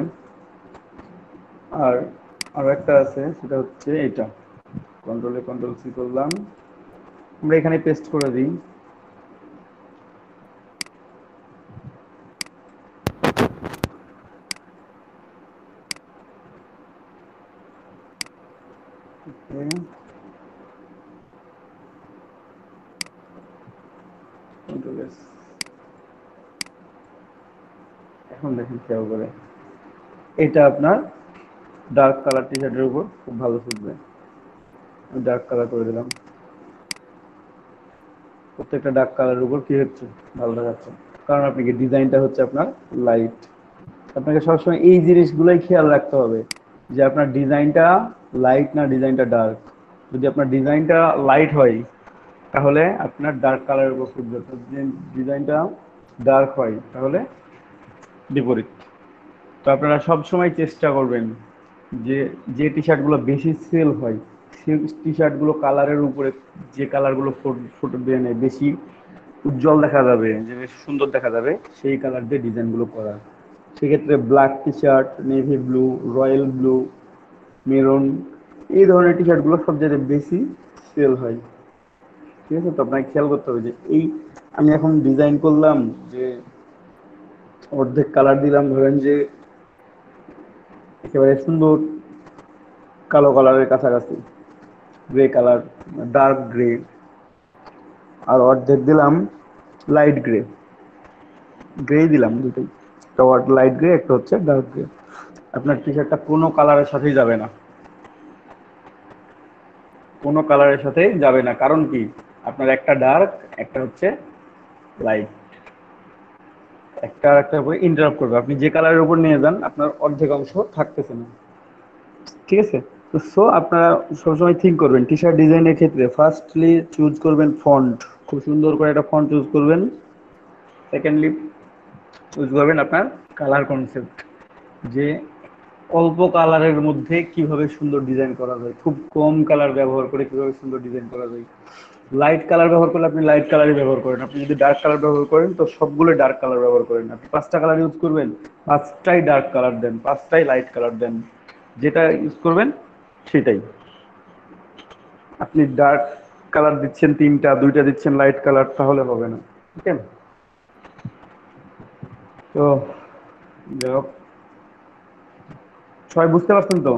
Speaker 5: আর আরো একটা আছে, সেটা হচ্ছে এটা। কন্ট্রোলে কন্ট্রোল সি করলাম, আমরা এখানে পেস্ট করে দিই। এখন দেখেন খেয়াল করে, এটা আপনার ডার্ক কালার টি শার্টের উপর খুব ভালো ফুটবে। আমি ডার্ক কালার করে দিলাম। প্রত্যেকটা ডার্ক কালারের উপর কি হচ্ছে, ভালো দেখাচ্ছে, কারণ আপনি কি ডিজাইনটা হচ্ছে আপনার লাইট। আপনাকে সবসময় এই জিনিসগুলোই খেয়াল রাখতে হবে যে আপনার ডিজাইনটা লাইট না ডিজাইনটা ডার্ক। যদি আপনার ডিজাইনটা লাইট হয় তাহলে আপনার ডার্ক কালারের উপর ফুটবে, যদি ডিজাইনটা ডার্ক হয় তাহলে বিপরীত। তো আপনারা সব সময় চেষ্টা করবেন যে যে টি শার্টগুলো বেশি সেল হয় সেই টি শার্টগুলো কালারের উপরে যে কালারগুলো ফুটবে না, বেশি উজ্জ্বল দেখা যাবে, যে বেশ সুন্দর দেখা যাবে, সেই কালার দিয়ে ডিজাইনগুলো করা। সেক্ষেত্রে black T shirt, navy blue, royal blue, maroon, এই ধরনের টি শার্টগুলো সবচেয়ে বেশি সেল হয়। ঠিক আছে, তো আপনাকে খেয়াল করতে হবে যে এই আমি এখন ডিজাইন করলাম যে অর্ধেক কালার দিলাম, ধরেন যে একেবারে সুন্দর কালো কালারের কাছাকাছি, গ্রে কালার, ডার্ক গ্রে, আর অর্ধেক দিলাম লাইট গ্রে, গ্রে দিলাম দুটোই, একটা লাইট গ্রে একটা হচ্ছে ডার্ক গ্রে। আপনার টি শার্টটা কোনো কালারের সাথেই যাবে না, কোনো কালারের সাথেই যাবে না। কারণ কি, আপনার একটা ডার্ক একটা হচ্ছে লাইট, একটা আর একটা উপরে ইন্টারাপ্ট করবে। আপনি যে কালারের উপর নিয়ে যান আপনার অর্ধেক অংশ থাকতেছে না। ঠিক আছে, তো সো আপনারা সবসময় থিঙ্ক করবেন টি শার্ট ডিজাইনের ক্ষেত্রে ফার্স্টলি চুজ করবেন ফন্ট, খুব সুন্দর করে একটা ফন্ট চুজ করবেন। সেকেন্ডলি চুজ করবেন আপনার কালার কনসেপ্ট, যে অল্প কালারের মধ্যে কিভাবে সুন্দর ডিজাইন করা যায়, খুব কম কালার ব্যবহার করে কিভাবে সুন্দর ডিজাইন করা যায়। লাইট কালার ব্যবহার করলে আপনি লাইট কালারই ব্যবহার করেন, আপনি যদি ডার্ক কালার ব্যবহার করেন তো সবগুলো ডার্ক কালার ব্যবহার করেন। আপনি 5টা কালার ইউজ করবেন, 5টাই ডার্ক কালার দেন, 5টাই লাইট কালার দেন, যেটা ইউজ করবেন সেটাই। আপনি ডার্ক কালার দিচ্ছেন 3টা, 2টা দিচ্ছেন লাইট কালার, তাহলে হবে না। ঠিক আছে, তো যাই হোক, সবাই বুঝতে পারছেন তো?